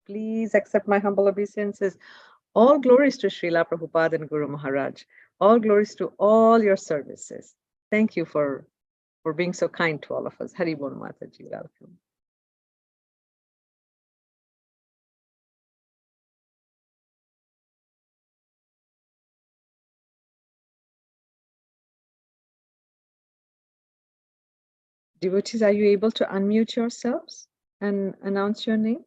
Please accept my humble obeisances. All glories to Srila Prabhupada and Guru Maharaj. All glories to all your services. Thank you for being so kind to all of us. Hari Bol Mataji, welcome. Devotees, are you able to unmute yourselves and announce your name?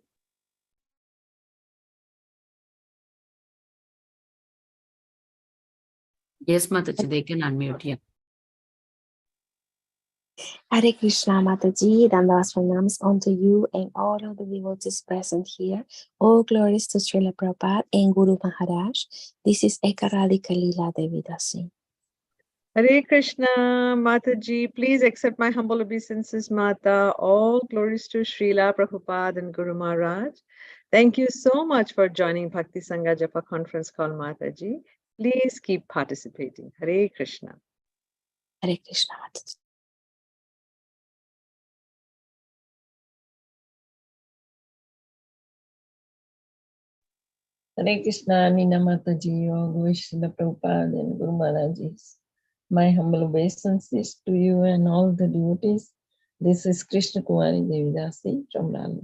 Yes, Mataji, they can unmute. Yeah. Hare Krishna, Mataji, Dandadas pranams unto you and all of the devotees present here. All glories to Srila Prabhupada and Guru Maharaj. This is Ekaradika Leela Devi Dasi. Hare Krishna, Mataji, please accept my humble obeisances, Mata. All glories to Srila Prabhupada and Guru Maharaj. Thank you so much for joining Bhakti Sanga Japa conference call, Mataji. Please keep participating. Hare Krishna. Hare Krishna, Mataji. Hare Krishna, Nina Mataji, all Vishnu Prabhupada and Guru Maharajis. My humble obeisances to you and all the devotees. This is Krishna Kumari Devidasi from Lali.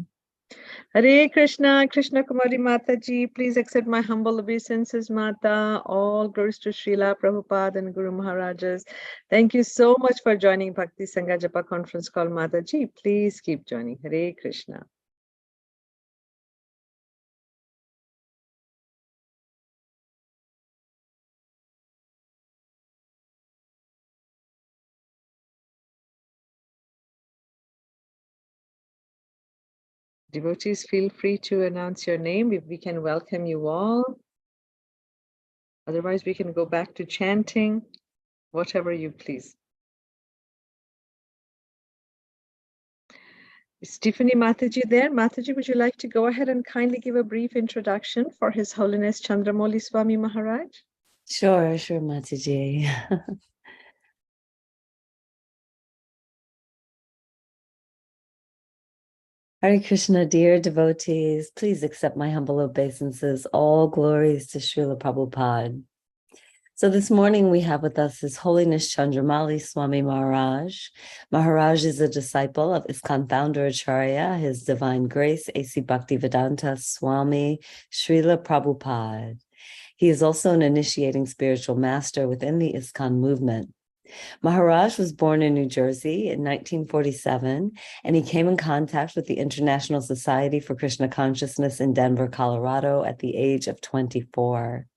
Hare Krishna, Krishna Kumari Mataji, please accept my humble obeisances, Mata. All glories to Srila Prabhupada and Guru Maharajas. Thank you so much for joining Bhakti Sanga Japa conference call, Mataji. Please keep joining. Hare Krishna. Devotees, feel free to announce your name if we can welcome you all. Otherwise, we can go back to chanting, whatever you please. Is Stephanie Mataji there? Mataji, would you like to go ahead and kindly give a brief introduction for His Holiness Chandramouli Swami Maharaj? Sure, Mataji. Hare Krishna, dear devotees, please accept my humble obeisances. All glories to Srila Prabhupada. So this morning we have with us His Holiness Chandramouli Swami Maharaj. Maharaj is a disciple of ISKCON founder Acharya, His Divine Grace, A.C. Bhaktivedanta Swami Srila Prabhupada. He is also an initiating spiritual master within the ISKCON movement. Maharaj was born in New Jersey in 1947, and he came in contact with the International Society for Krishna Consciousness in Denver, Colorado at the age of 24.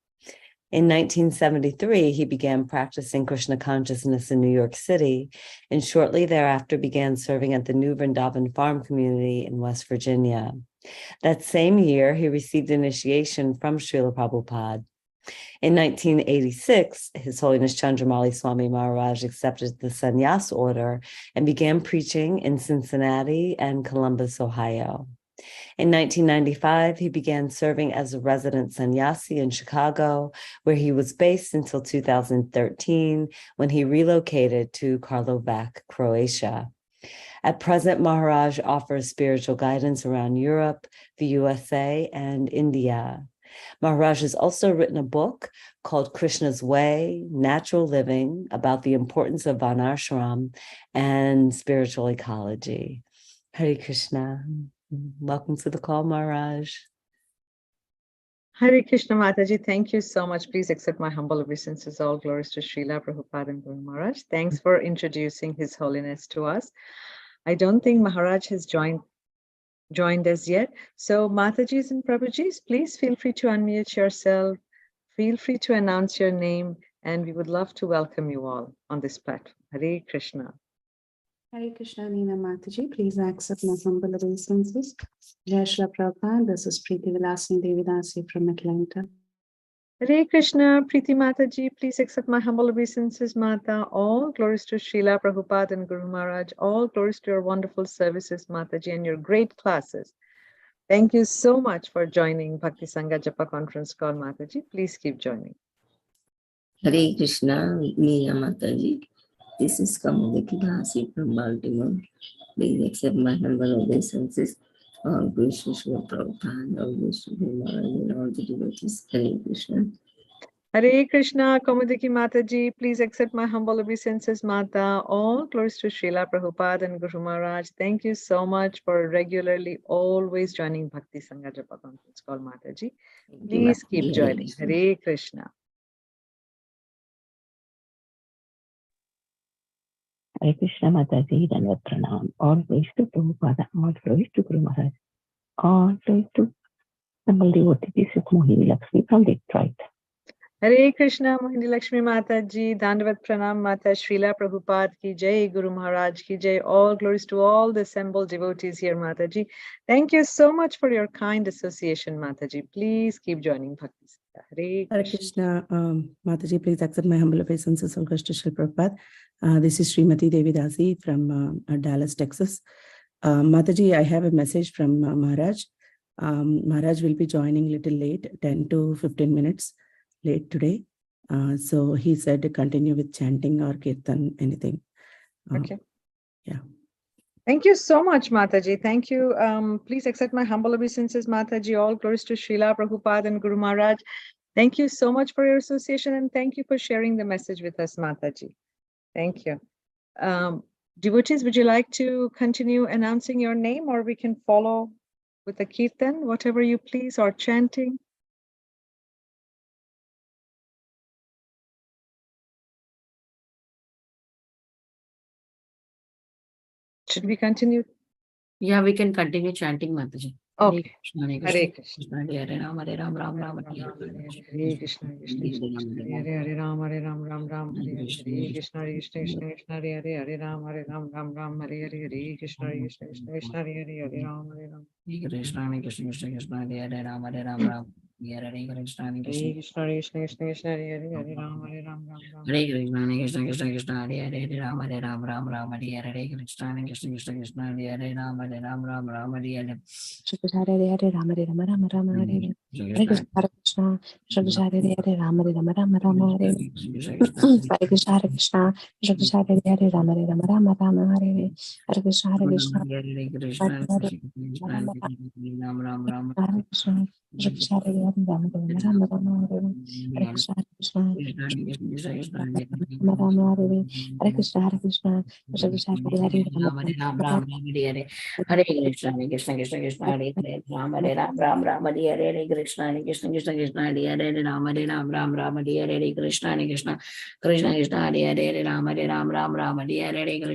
In 1973, he began practicing Krishna consciousness in New York City, and shortly thereafter began serving at the New Vrindavan Farm Community in West Virginia. That same year, he received initiation from Srila Prabhupada. In 1986, His Holiness Chandramouli Swami Maharaj accepted the sannyas order and began preaching in Cincinnati and Columbus, Ohio. In 1995, he began serving as a resident sannyasi in Chicago, where he was based until 2013, when he relocated to Karlovac, Croatia. At present, Maharaj offers spiritual guidance around Europe, the USA, and India. Maharaj has also written a book called Krishna's Way, Natural Living, about the importance of Varnashram and spiritual ecology. Hare Krishna. Welcome to the call, Maharaj. Hare Krishna Mataji, thank you so much. Please accept my humble obeisances. All glories to Srila Prabhupada and Guru Maharaj. Thanks for introducing His Holiness to us. I don't think Maharaj has joined us yet. So Matajis and Prabhujis, please feel free to unmute yourself. Feel free to announce your name, and we would love to welcome you all on this platform. Hare Krishna. Hare Krishna, Nina Mataji, please accept my humble obeisances. Jai Shri Prabhupada, this is Preeti Vilasini Devidasi from Atlanta. Hare Krishna, Preeti Mataji, please accept my humble obeisances, Mata. All glories to Srila Prabhupada and Guru Maharaj. All glories to your wonderful services, Mataji, and your great classes. Thank you so much for joining Bhakti Sanga Japa conference call, Mataji. Please keep joining. Hare Krishna, Nina Mataji. This is Kamala Kidasi from Baltimore. Please accept my humble obeisances. all grace to Srila Prabhupada, all grace to Guru Maharaj and all the devotees. Hare Krishna. Hare Krishna, Kaumudiki Mataji, please accept my humble obeisances, Mata. All glories to Srila Prabhupada and Guru Maharaj. Thank you so much for regularly always joining Bhakti Sanga Japa conference call, Mataji. Please keep joining. Hare Krishna. Hare Krishna Mataji, Dandavat Pranam. All glories to Prabhupada, all glories to Guru Maharaj, all glories to humble devotee. This is Mohini Lakshmi from Detroit. Hare Krishna, Mohini Lakshmi Mataji, Dandavat Pranam Mata, Srila Prabhupada ki Jai, Guru Maharaj ki Jai. All glories to all the assembled devotees here, Mataji. Thank you so much for your kind association, Mataji. Please keep joining Bhakti Sangha. Hare Krishna. Mataji, please accept my humble obeisances of Krishna Shri Prabhupada. This is Srimati Devidasi from Dallas, Texas. Mataji, I have a message from Maharaj. Maharaj will be joining little late, 10 to 15 minutes late today. So he said to continue with chanting or kirtan, anything. Okay. Yeah. Thank you so much, Mataji. Thank you. Please accept my humble obeisances, Mataji. All glories to Srila Prabhupada and Guru Maharaj. Thank you so much for your association and thank you for sharing the message with us, Mataji. Thank you. Devotees, would you like to continue announcing your name or we can follow with the kirtan, whatever you please, or chanting? Should we continue? Yeah, we can continue chanting, Mataji. Okay. Hare Krishna, Hare Ram, Hare Ram, Ram Ram, Hare Krishna, Hare Ram, Hare Ram, Ram Ram, Hare Hare Krishna, Krishna, Hare Hare, Hare Ram, Ram Ram, Hare Hare Krishna, Krishna, Hare Hare, Ram, Hare Ram. Krishna, Krishna, Hare Ram, Hare Ram, Ram. Hare Krishna, Krishna, Hare Ram, Ram Ram. Hare Krishna, Hare Ram, Hare Ram, Ram Ram, Hare Krishna, Krishna, Hare Ram, Ram Ram, Hare Hare Rama, Hare Rama, Rama Rama, Hare Hare Krishna, Krishna, Hare Rama, Rama Rama, Hare Hare Krishna, Krishna, Hare Rama, Rama Rama, Hare Hare Krishna, Krishna, Hare Rama, Rama Hare Krishna, Krishna, Hare Rama, Rama Rama, Hare Krishna, Krishna, Rama, Hare Krishna, Krishna, Krishna, Hare Rama, Hare Krishna, Hare Ram, Hare Ram, Ram Ram, Hare Krishna, Krishna, Hare Ram, Ram, Hare Krishna, Krishna, Hare Ram, Ram, Hare Krishna, Krishna, Hare Ram, Ram, Hare Krishna, Krishna, Hare Ram,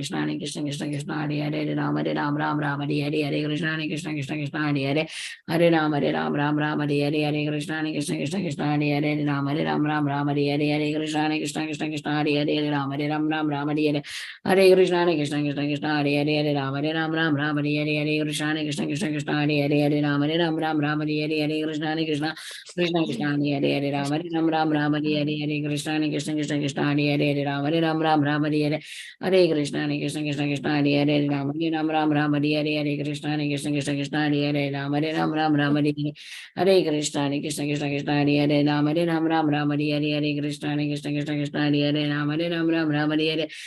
Ram, Hare Krishna, Krishna, Hare Ram, Ram, Hare Krishna, Krishna, Hare Ram, Ram, Hare Krishna, Krishna, Hare Ram, Ram, Hare Krishna, Krishna, Hare Ram, Ram, Hare Krishna, Krishna, Hare Ram, Ram, Hare Krishna, Krishna, Hare Ram, Ram, Hare Krishna, Krishna, Hare Ram, Ram, Hare Krishna, Krishna, Hare Ram, Ram,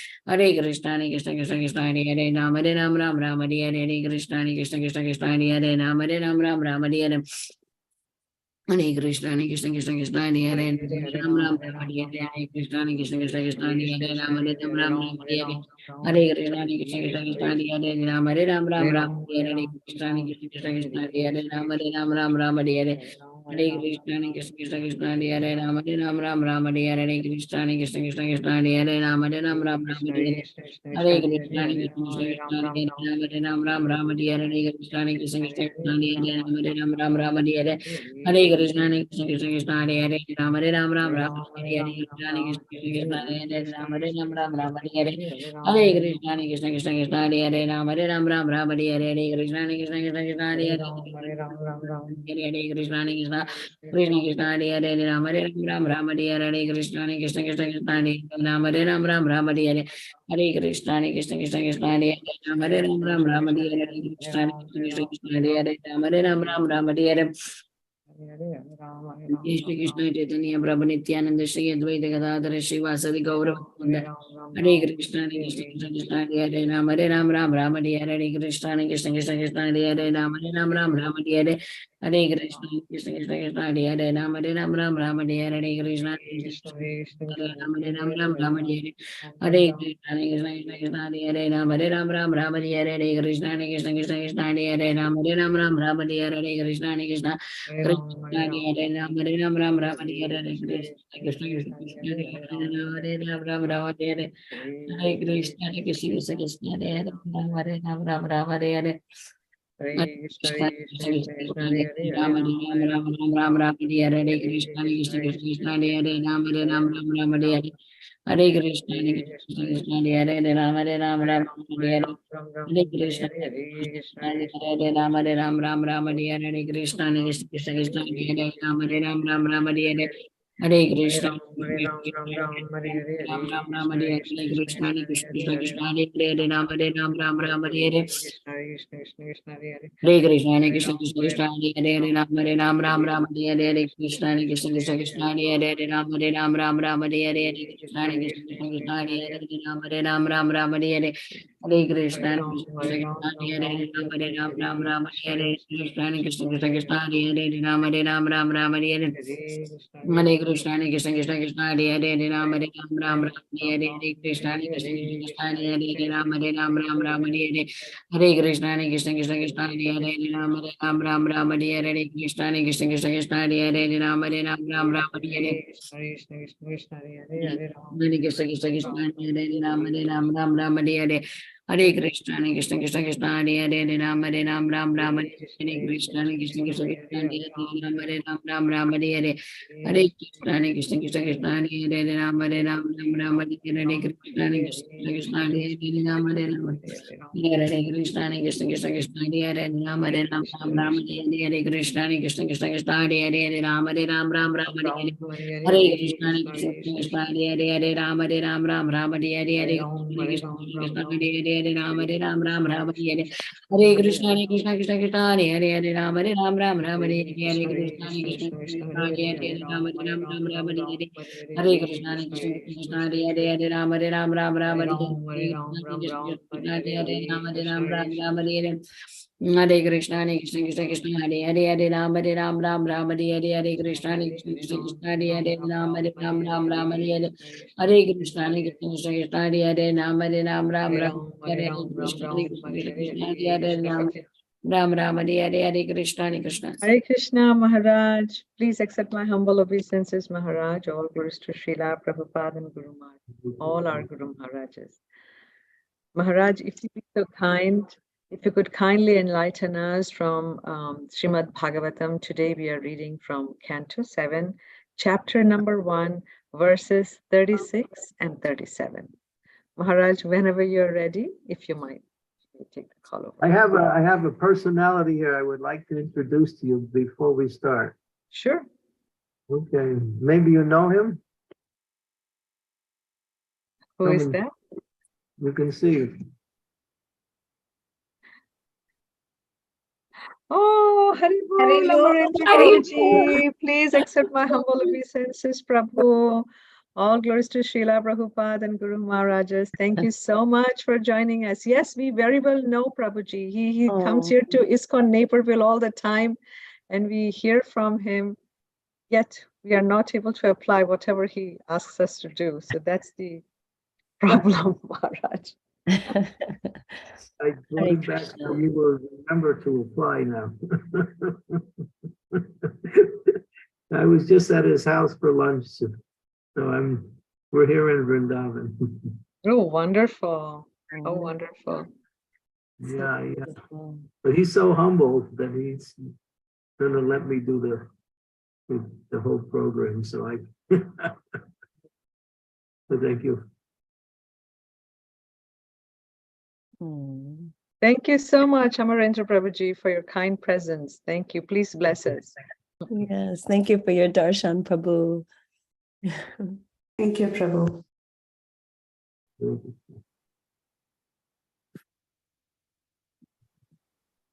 Hare Krishna, Krishna, Hare Ram, Ram, Hare Krishna, Krishna, Hare Ram, Ram, Hare Krishna, Krishna, Hare Ram, Ram, Hare Krishna, Krishna, Hare Ram, Ram, Hare Hare Krishna, Krishna, Hare Ram, Hare Krishna, Krishna, Hare Ram, Ram, Hare Hare Krishna, Krishna, Hare Ram, Ram, Hare Krishna, Krishna, Hare Ram, Hare Hare Krishna, Krishna, Hare Ram, Ram, Hare Krishna, Krishna, Hare Ram, Ram, Hare Hare Krishna, Krishna, Hare Ram, Hare Krishna, Krishna, Hare Ram, Hare Hare Krishna, Krishna, Hare Ram, Ram, Hare Krishna, Krishna, Hare Ram, Ram, Hare Hare Krishna, Krishna, Hare Ram, Ram, Hare Krishna, Krishna, Hare Hare Krishna, Krishna, Hare Ram, Ram, Hare Krishna, Krishna, Hare Ram, Ram, Hare Hare Krishna, Krishna, Hare Ram, Ram, Hare Krishna, Krishna, Hare Ram, Ram, Hare Krishna Krishna Chaitanya Prabhu Nityananda Shri Advaita Gadadhara Srivasadi Gauravananda Hare Krishna Hare Krishna Krishna Krishna Hare Ram Ram Ram Hare Hare Krishna Hare Krishna Krishna Krishna Hare Ram Ram Ram Hare Hare Krishna Krishna Krishna Krishna Hare Ram Ram Ram Hare Krishna Ram Ram Ram Hare Hare Krishna Krishna Krishna Hare Ram Ram Ram Hare Krishna Krishna Krishna Krishna Hare Ram Ram Ram Hare Krishna Krishna Krishna Hare Ram Ram Ram Hare Krishna Krishna Krishna Krishna Hare Ram Ram Ram Hare Krishna Krishna Krishna Hare Ram Ram Ram Hare Krishna Krishna Krishna Hare Ram Ram Ram Hare Krishna Krishna Krishna Krishna Hare Ram Ram Hare Hare Krishna Krishna Krishna Hare Ram Ram Hare Hare Krishna Hare Ram Ram Hare Krishna Krishna Krishna Hare Ram Ram Hare Hare Krishna Ram Hare Krishna Krishna Krishna Hare Ram Hare Hare Krishna, Hare Krishna, Krishna Krishna, Hare Ram, Ram Hare Krishna, Krishna Krishna, Krishna Hare Ram, Ram Hare Krishna, Krishna Krishna, Hare Ram, Ram Hare Hare Krishna, Krishna Krishna, Hare Ram, Hare Krishna, Krishna Krishna, Krishna Hare Ram, Ram Hare Hare Krishna, Krishna Krishna, Krishna Hare Ram, Hare Krishna, Krishna Krishna, Hare Ram, Hare Hare Krishna, Krishna Krishna, Krishna Ram, Hare Krishna, Krishna Krishna, Krishna Hare Ram, Hare Hare Krishna, Krishna Krishna, Hare Ram, Hare Hare Krishna, Krishna Krishna, Krishna Hare Ram, Hare Krishna, Krishna Krishna, Krishna Hare Ram, Hare Hare Krishna, Krishna Krishna, Krishna Hare Ram, Hare Krishna, Krishna Krishna, Hare Ram, Hare Krishna, Krishna Krishna, Krishna Hare Ram, Hare Krishna, Krishna Krishna, Krishna Hare Ram, Hare Hare Krishna, Krishna Krishna, Hare Ram, Hare Krishna, Krishna Hare Ram, Hare Krishna, Krishna Krishna, Krishna Hare Ram, Hare Krishna, Krishna Krishna, Hare Ram, Hare Krishna, Krishna Krishna, Hare Ram, Hare Hare Krishna, Krishna Krishna, Krishna Hare Ram, Hare Krishna, Krishna Krishna, Krishna Hare Ram, Hare Krishna, Krishna Krishna, Krishna Hare Ram, Hare Krishna, Krishna Krishna, Krishna Hare Ram, Hare Krishna, Krishna. Hare Krishna Maharaj, please accept my humble obeisances, Maharaj. All gurus to Srila Prabhupada and Guru Maharaj, all our Guru Maharajas. Maharaj, if you be so kind, if you could kindly enlighten us from Srimad Bhagavatam. Today we are reading from Canto 7, chapter number 1, verses 36 and 37. Maharaj, whenever you're ready, if you might, take the call over. I have a personality here I would like to introduce to you before we start. Sure. Okay, maybe you know him? Who is that? You can see. Oh, Haribol, Amarendra Prabhuji, please accept my humble obeisances, Prabhu. All glories to Srila Prabhupada and Guru Maharajas. Thank you so much for joining us. Yes, we very well know Prabhuji. He comes here to ISKCON Naperville all the time, and we hear from him, yet we are not able to apply whatever he asks us to do. So that's the problem, Maharaj. I brought it back so you will remember to apply now. I was just at his house for lunch, so we're here in Vrindavan. Oh, wonderful. Oh, wonderful. Yeah. But he's so humble that he's gonna let me do the whole program. So so thank you. Thank you so much, Amarendra Prabhuji, for your kind presence. Thank you. Please bless us. Yes, thank you for your darshan, Prabhu. Thank you, Prabhu.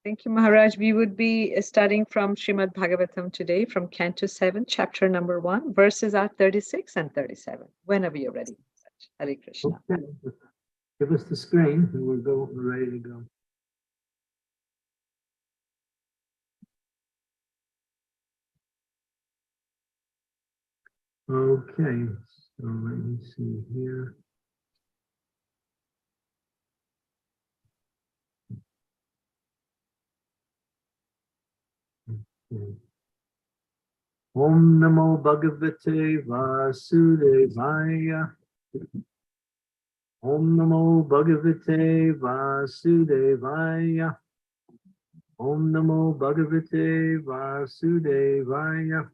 Thank you, Maharaj. We would be studying from Srimad Bhagavatam today, from Canto 7, chapter number 1. Verses are 36 and 37. Whenever you're ready. Hare Krishna. Okay. Give us the screen and we're ready to go. Okay, so let me see here. Okay. Om Namo Bhagavate Vasudevaya. Om Namo Bhagavate Vasudevaya. Om Namo Bhagavate Vasudevaya.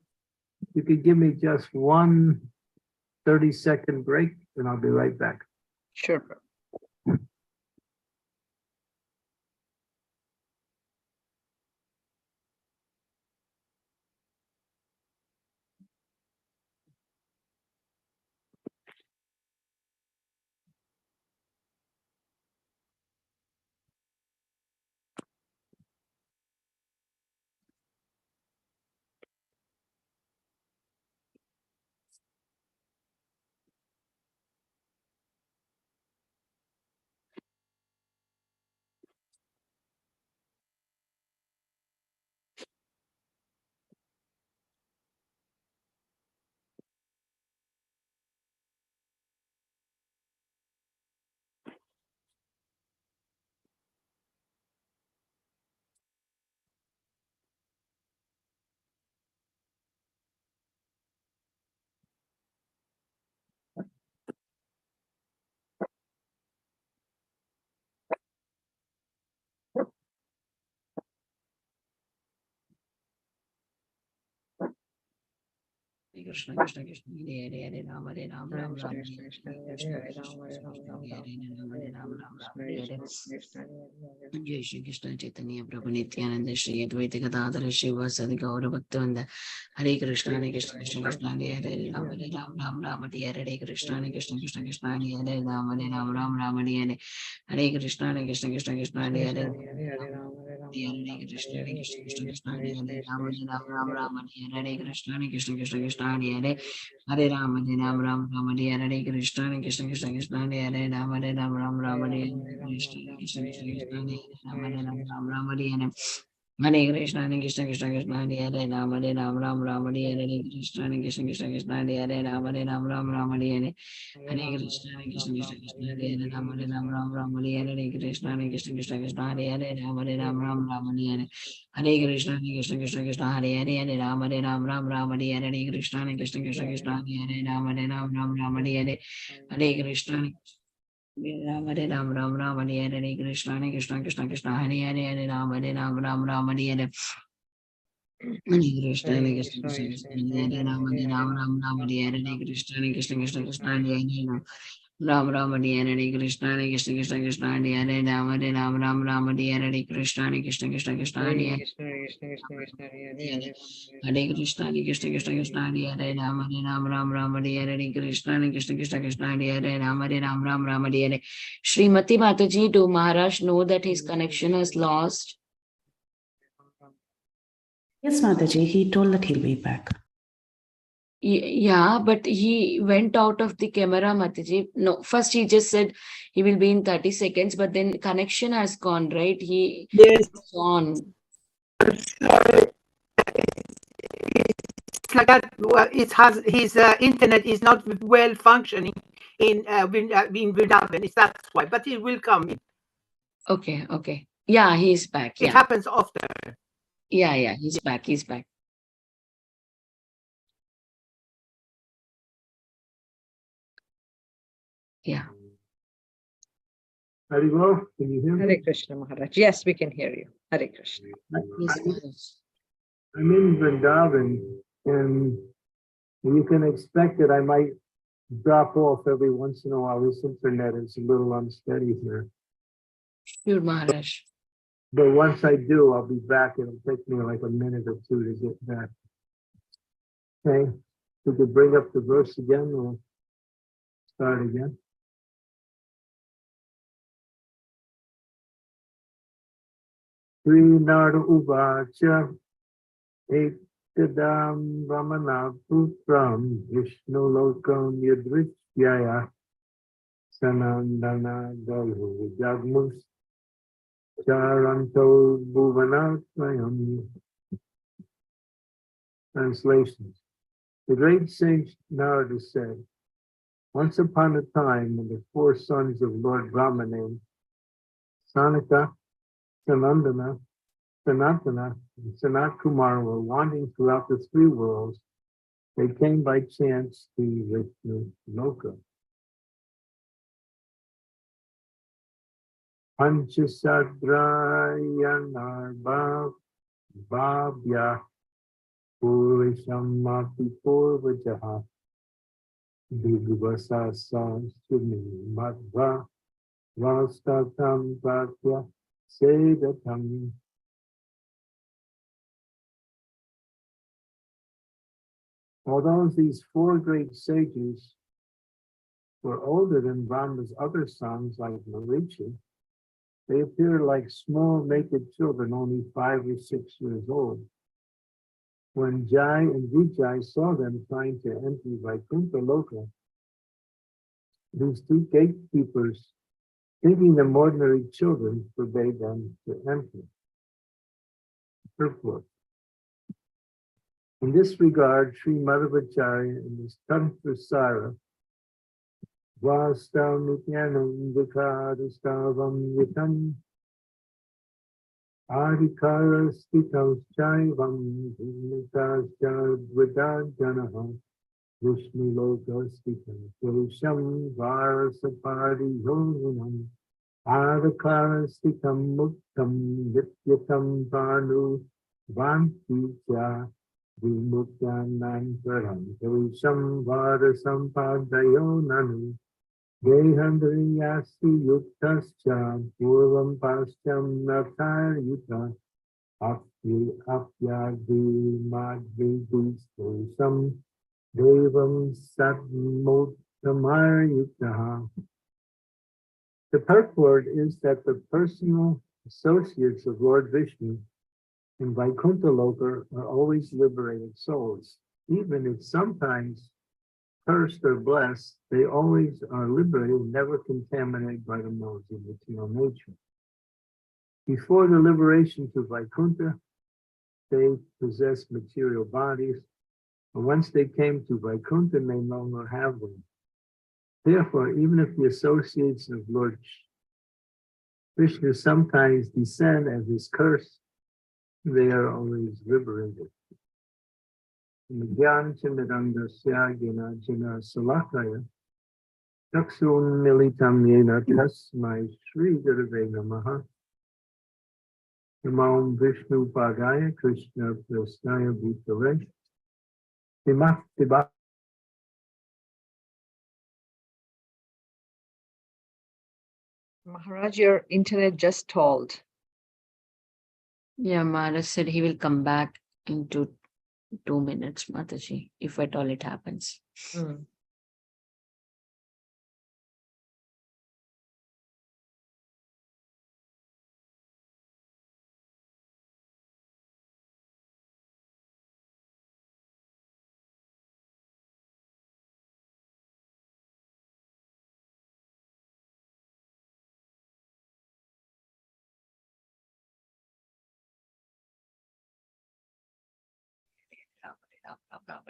You could give me just 1 30-second break and I'll be right back. Sure, Prabhu. Krishna Krishna Krishna Hare Hare Hare Ram Hare Ram Ram Ram Hare Hare Krishna Krishna Krishna Hare Hare Ram Ram Ram Hare Hare Jai Shri Krishna Chaitanya Prabhu Nityananda Shri Advaita Gadadhara Shiva Sadi Gaura Bhaktivinoda Hare Krishna Krishna Krishna Hare Hare Ram Hare Ram Ram Ram Hare Hare Krishna Krishna Krishna Hare Hare Ram Hare Ram Ram Ram Hare Hare Hare Krishna Krishna Krishna Hare Hare Hare Krishna Krishna Krishna Hare Hare Ram Hare Ram Ram Ram Hare Hare Krishna Krishna Krishna Hare Hare Hare Ram Hare Ram Ram Ram Hare Hare Krishna Krishna Krishna Hare Hare Ram Hare Ram Ram Ram Hare Hare Krishna Krishna Krishna Hare Ram Hare Ram Ram Ram Hare Hare Hare Krishna Krishna Krishna Hare Hare Ram Hare Ram Ram Ram Hare Hare Krishna Krishna Krishna Hare Hare Ram Hare Ram Ram Ram Hare Hare Hare Krishna Krishna Krishna Hare Hare Ram Hare Ram Ram Ram Hare Hare Krishna Krishna Krishna Hare Hare Ram Hare Ram Ram Ram Hare Hare Hare Krishna Krishna Krishna Hare Hare Hare Ram Hare Ram Ram Ram Hare Hare Krishna Krishna Krishna Hare Hare Ram Hare Ram Ram Ram Hare Hare Hare Krishna Ram Hare Ram Ram Ram Hare Hare Krishna Krishna Krishna Hare Hare Hare Ram Hare Ram Ram Ram Hare Hare Hare Krishna Krishna Krishna Hare Ram Hare Ram Ram Ram Hare Hare Krishna Krishna Krishna Hare Hare Ram Ram Hare Hare Krishna Krishna Krishna Hare Hare Ram Hare Ram Ram Ram Hare Hare Krishna Krishna Krishna Hare Hare Hare Krishna Krishna Krishna Hare Hare Ram Hare Ram Ram Ram Hare Hare Krishna Krishna Krishna Hare Hare Ram Hare Ram Ram Ram Hare Hare Srimati Mataji, do Maharaj know that his connection is lost? Yes, Mataji, he told that he'll be back. Yeah, but he went out of the camera, Mataji. No, first he just said he will be in 30 seconds, but then connection has gone, right? He Yes. is on. It's like that. Well, it has his internet is not well functioning in Vrindavan. That's why, but it will come. Okay, okay. Yeah, he's back. It Yeah. happens often. Yeah, he's back. He's back. Yeah. Very well. Can you hear me? Hare Krishna Maharaj. Yes, we can hear you. Hare Krishna. I'm in Vrindavan, and you can expect that I might drop off every once in a while. This internet is a little unsteady here. Sure, Maharaj. But once I do, I'll be back. It'll take me like a minute or two to get back. Okay, we could bring up the verse again. We'll start again. Sri Narada Uvacha Ekadam Ramana Putram Vishnu Lokam Yadrishyaya Sanandana Galu Jagmus Charanto Bhuvanatmayam. Translations. The great Saint Narada said, once upon a time, when the four sons of Lord Brahma named Sanaka, Sanandana, Sanatana, and Sanat Kumar were wandering throughout the three worlds, they came by chance to Vishnu Loka. Panchasadrayanarva Bhavya Purishamapi Purvajaha Bhigvasa Sasumi Madhva Vastatam Bhatya Sedatam. Although these four great sages were older than Brahma's other sons like Marichi, they appeared like small naked children, only 5 or 6 years old. When Jai and Vijay saw them trying to enter Vaikuntha Loka, these two gatekeepers, thinking them ordinary children, forbade them to enter. Purport. In this regard, Sri Madhavacharya in his Tantra Sara, Vastav Nityanam Vikadastavam Vitam Adhikara Stitam Chaivam Bhimitascha Dvidajanaha Vishnu Loka Stitam Purusham Varasapadi Yoginam Adhikara Stitam Muktam Vityatam Banu Vanti Cha Vimukyanantaram Purusham Varasampadayo Nanu Dehandriyasi Yuktascha Purvam Pascham Nataryuta Apyadi Madhvidisposam Devam Satmotamaryutaha. The purport is that the personal associates of Lord Vishnu in Vaikuntha Loka are always liberated souls. Even if sometimes cursed or blessed, they always are liberated, never contaminated by the modes of material nature. Before the liberation to Vaikuntha, they possessed material bodies, and once they came to Vaikuntha, they no longer have them. Therefore, even if the associates of Lord Krishna sometimes descend as his curse, they are always liberated. Gyan Chindarandasya Gyanajana Salakaya Chaksun Militam Yena Tasmai Shri Gurave Namaha Namam Vishnu Padaya Krishna Prasnaya Bhutale Timaktiba. Maharaj, your internet just stalled. Yeah, Maharaj said he will come back into 2 minutes, Mataji, if at all it happens.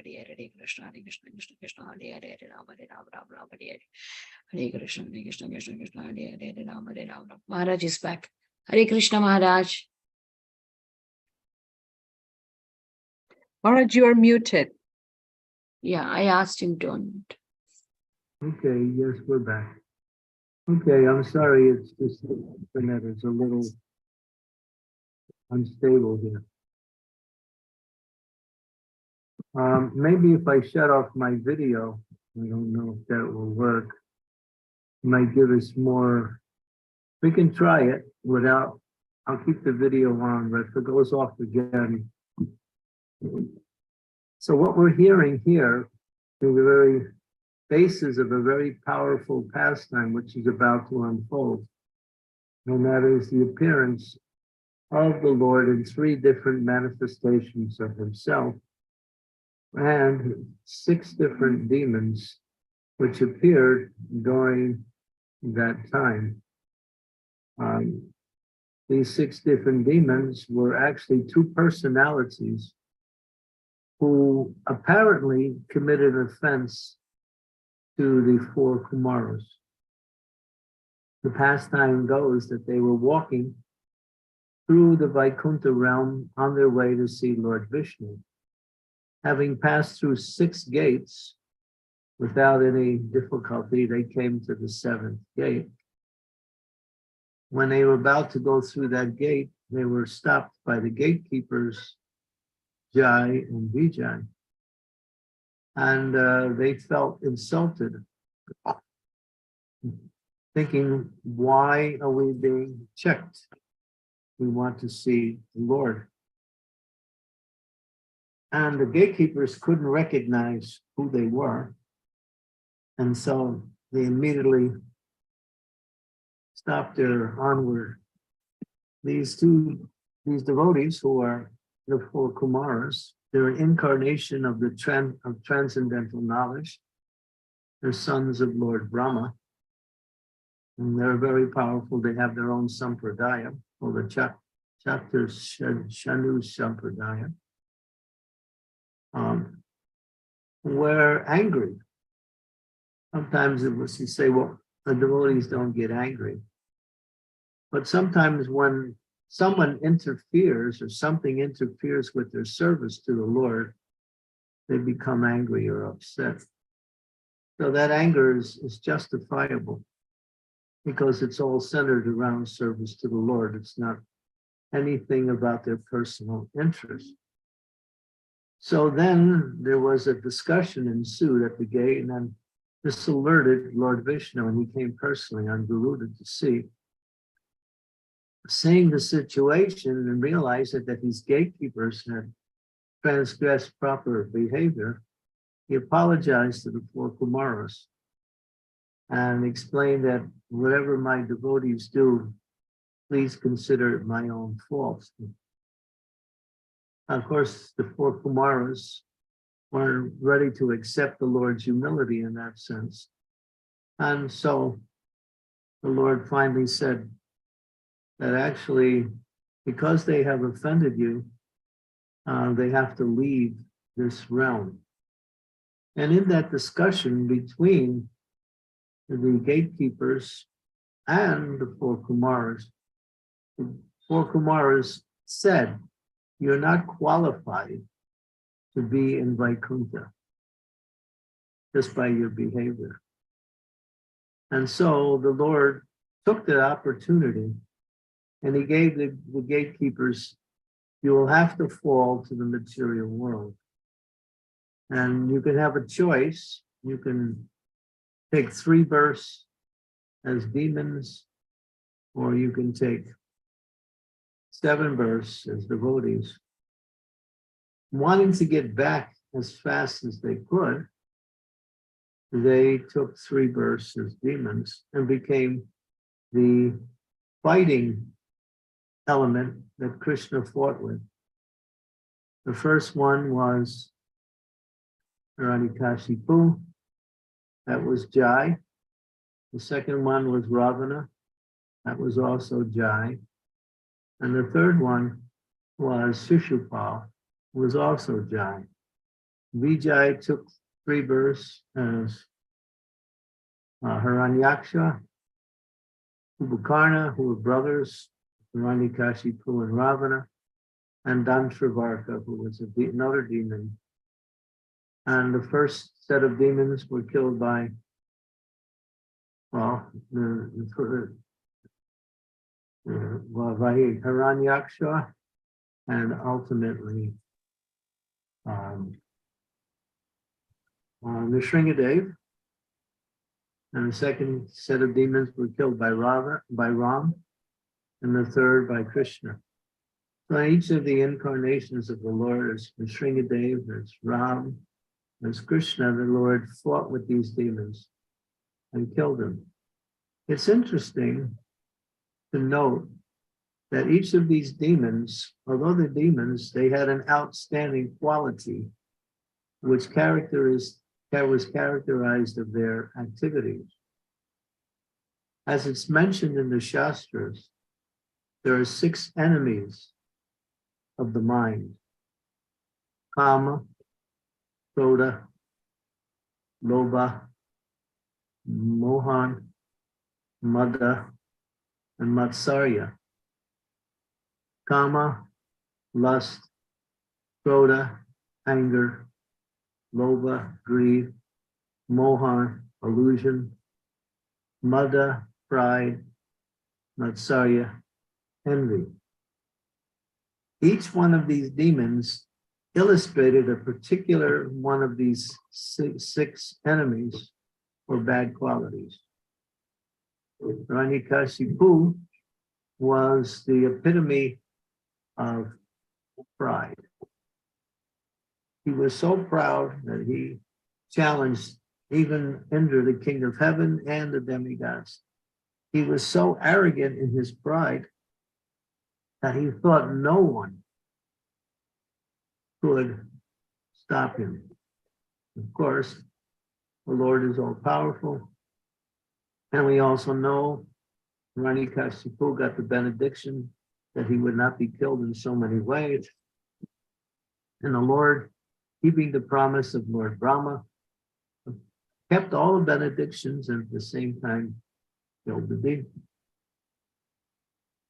Hare Krishna, Hare Krishna, Krishna Krishna, Hare Hare, Hare Ram, Ram Ram, Hare Hare, Hare Krishna, Krishna Krishna, Hare Hare, Ram, Hare Ram. Maharaj is back. Hare Krishna, Maharaj. Maharaj, you are muted. Yeah, I asked him to unmute. Okay, yes, we're back. Okay, I'm sorry, it's just the internet is a little unstable here. Maybe if I shut off my video, I don't know if that will work. It might give us more. We can try it without, I'll keep the video on, but if it goes off again. So what we're hearing here is the very basis of a very powerful pastime which is about to unfold. And that is the appearance of the Lord in 3 different manifestations of himself, and 6 different demons which appeared during that time. These 6 different demons were actually 2 personalities who apparently committed offense to the 4 Kumaras. The pastime goes that they were walking through the Vaikuntha realm on their way to see Lord Vishnu. Having passed through 6 gates without any difficulty, they came to the 7th gate. When they were about to go through that gate, they were stopped by the gatekeepers, Jai and Vijay. And they felt insulted, thinking, why are we being checked? We want to see the Lord. And the gatekeepers couldn't recognize who they were. And so they immediately stopped their onward. These devotees who are the 4 Kumaras, they're an incarnation of the transcendental knowledge. They're sons of Lord Brahma. And they're very powerful. They have their own sampradaya, called the Chapter Shanu Sampradaya. Were angry. Sometimes it was, you say, well, the devotees don't get angry. But sometimes when someone interferes or something interferes with their service to the Lord, they become angry or upset. So that anger is justifiable because it's all centered around service to the Lord. It's not anything about their personal interest. So then there was a discussion ensued at the gate, and then this alerted Lord Vishnu, and he came personally on Garuda to see. Seeing the situation and realizing that these gatekeepers had transgressed proper behavior, he apologized to the 4 Kumaras and explained that whatever my devotees do, please consider it my own fault. Of course, the 4 Kumaras weren't ready to accept the Lord's humility in that sense. And so the Lord finally said that actually, because they have offended you, they have to leave this realm. And in that discussion between the gatekeepers and the 4 Kumaras, the 4 Kumaras said, you're not qualified to be in Vaikuntha just by your behavior. And so the Lord took the opportunity and he gave the gatekeepers, you will have to fall to the material world. And you can have a choice. You can take 3 births as demons, or you can take 7 births as devotees. Wanting to get back as fast as they could, they took 3 births as demons and became the fighting element that Krishna fought with. The first one was HIranyakasipu, that was Jai. The second one was Ravana, that was also Jai. And the third one was Sisupal, who was also Jai. Vijay took 3 births as Hiranyaksha, Kumbakarna, who were brothers, HIranyakasipu and Ravana, and Dantavakra, who was another demon. And the first set of demons were killed by, well, Hiranyaksha, and ultimately Nrsingadev. And the second set of demons were killed by Ram, and the third by Krishna. So each of the incarnations of the Lord, as Nrsingadev, as Ram, as Krishna, the Lord fought with these demons and killed them. It's interesting to note that each of these demons, although they're demons, they had an outstanding quality which was characterized of their activities. As it's mentioned in the Shastras, there are 6 enemies of the mind: Kama, Krodha, Lobha, Mohan, Mada, and Matsarya. Kama, lust; Krodha, anger; Lobha, greed; Mohan, illusion; Mada, pride; Matsarya, envy. Each one of these demons illustrated a particular one of these six enemies or bad qualities. Hiranyakasipu was the epitome of pride. He was so proud that he challenged even Indra, the king of heaven, and the demigods. He was so arrogant in his pride that he thought no one could stop him. Of course, the Lord is all powerful. And we also know Hiranyakasipu got the benediction that he would not be killed in so many ways. And the Lord, keeping the promise of Lord Brahma, kept all the benedictions and at the same time killed the demon.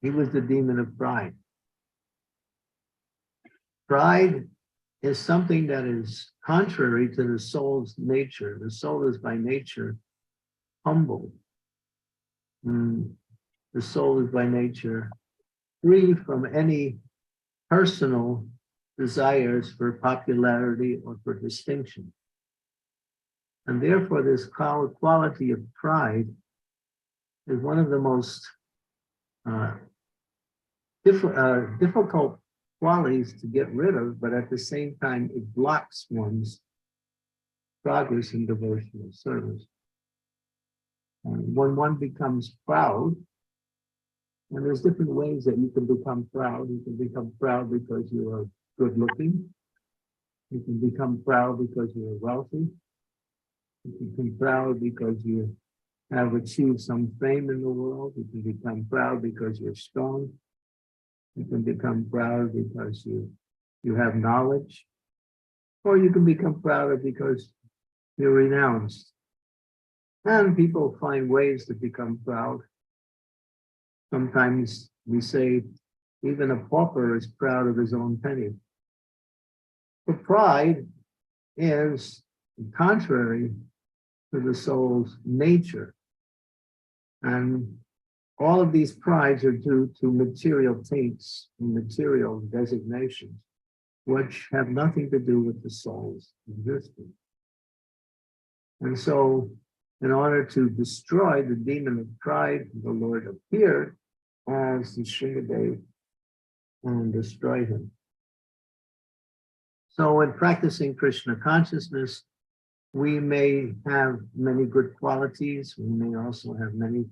He was the demon of pride. Pride is something that is contrary to the soul's nature. The soul is by nature humble. The soul is by nature free from any personal desires for popularity or for distinction. And therefore, this quality of pride is one of the most difficult qualities to get rid of, but at the same time, it blocks one's progress in devotional service. When one becomes proud, and there's different ways that you can become proud. You can become proud because you are good looking. You can become proud because you're wealthy. You can become proud because you have achieved some fame in the world. You can become proud because you're strong. You can become proud because you have knowledge. Or you can become proud because you're renounced. And people find ways to become proud. Sometimes we say even a pauper is proud of his own penny. But pride is contrary to the soul's nature. And all of these prides are due to material taints and material designations, which have nothing to do with the soul's existence. And so, in order to destroy the demon of pride, the Lord appeared as the Sringadev and destroyed him. So in practicing Krishna consciousness, we may have many good qualities. We may also have many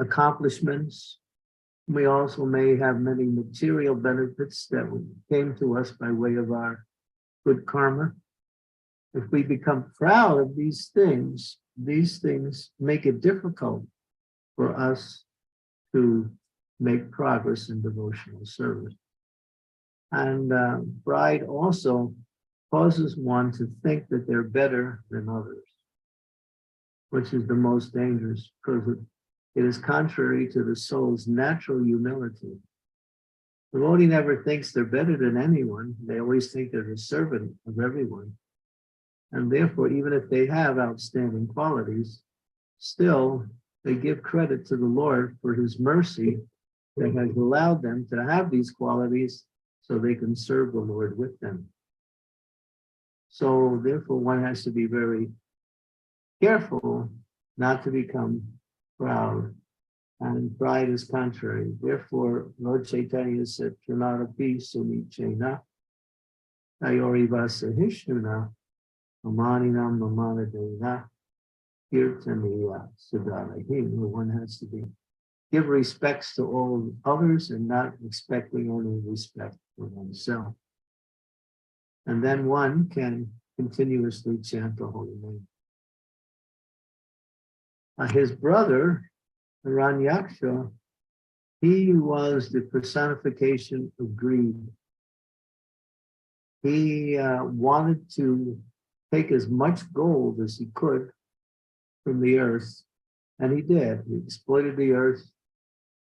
accomplishments. We also may have many material benefits that came to us by way of our good karma. If we become proud of these things make it difficult for us to make progress in devotional service. And pride also causes one to think that they're better than others, which is the most dangerous because it is contrary to the soul's natural humility. The devotee never thinks they're better than anyone. They always think they're the servant of everyone. And therefore, even if they have outstanding qualities, still they give credit to the Lord for his mercy that has allowed them to have these qualities so they can serve the Lord with them. So therefore, one has to be very careful not to become proud. And pride is contrary. Therefore, Lord Chaitanya said, Pranarapi Sunichena, Ayorivasa Hishnuna, Amaninam Mamanadena, Kirtaniya Siddharahim. One has to be give respects to all others and not expecting only respect for oneself. And then one can continuously chant the holy name. His brother, HIranyaksha, he was the personification of greed. He wanted to take as much gold as he could from the earth, and he did. He exploited the earth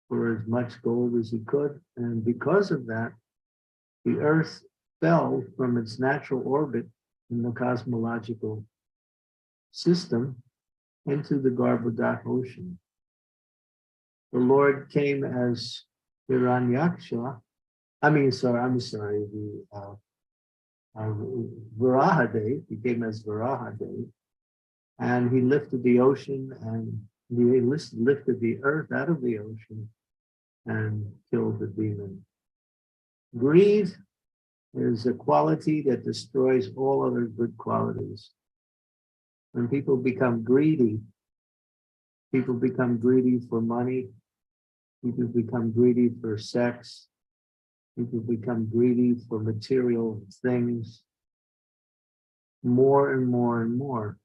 for as much gold as he could, and because of that, the earth fell from its natural orbit in the cosmological system into the Garbhodak ocean. The Lord came as Hiranyaksha. I'm sorry, the Varahadev. He came as Varahadev, and he lifted the ocean and he lifted the earth out of the ocean and killed the demon. Greed is a quality that destroys all other good qualities. When people become greedy for money, people become greedy for sex, people become greedy for material things, more and more and more.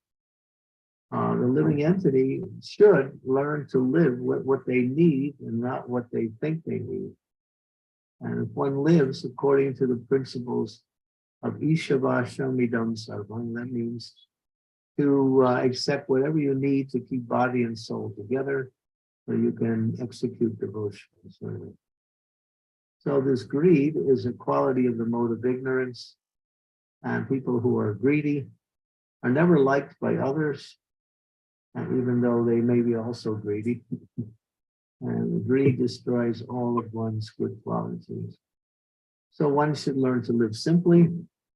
The living entity should learn to live with what they need and not what they think they need. And if one lives according to the principles of Ishavashamidam Sarvam, that means to accept whatever you need to keep body and soul together, so you can execute devotional service. So this greed is a quality of the mode of ignorance, and people who are greedy are never liked by others, and even though they may be also greedy. And greed destroys all of one's good qualities. So one should learn to live simply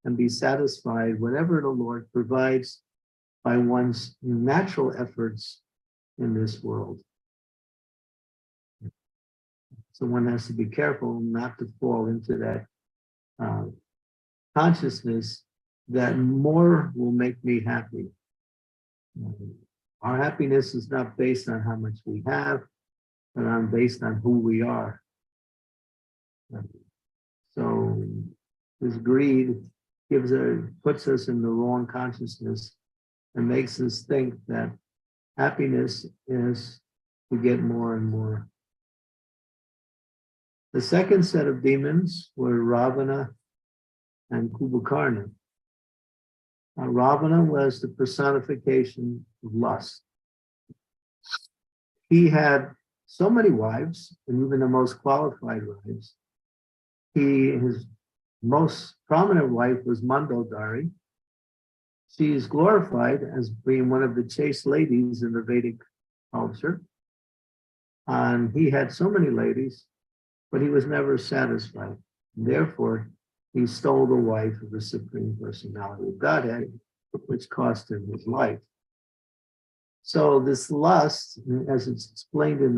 and be satisfied whatever the Lord provides by one's natural efforts in this world. So one has to be careful not to fall into that consciousness that more will make me happy. Our happiness is not based on how much we have, but on based on who we are. So this greed puts us in the wrong consciousness and makes us think that happiness is to get more and more. The second set of demons were Ravana and Kumbakarna. Ravana was the personification of lust. He had so many wives, and even the most qualified wives. His most prominent wife was Mandodari. She is glorified as being one of the chaste ladies in the Vedic culture. And he had so many ladies, but he was never satisfied. And therefore, he stole the wife of the Supreme Personality of Godhead, which cost him his life. So this lust, as it's explained in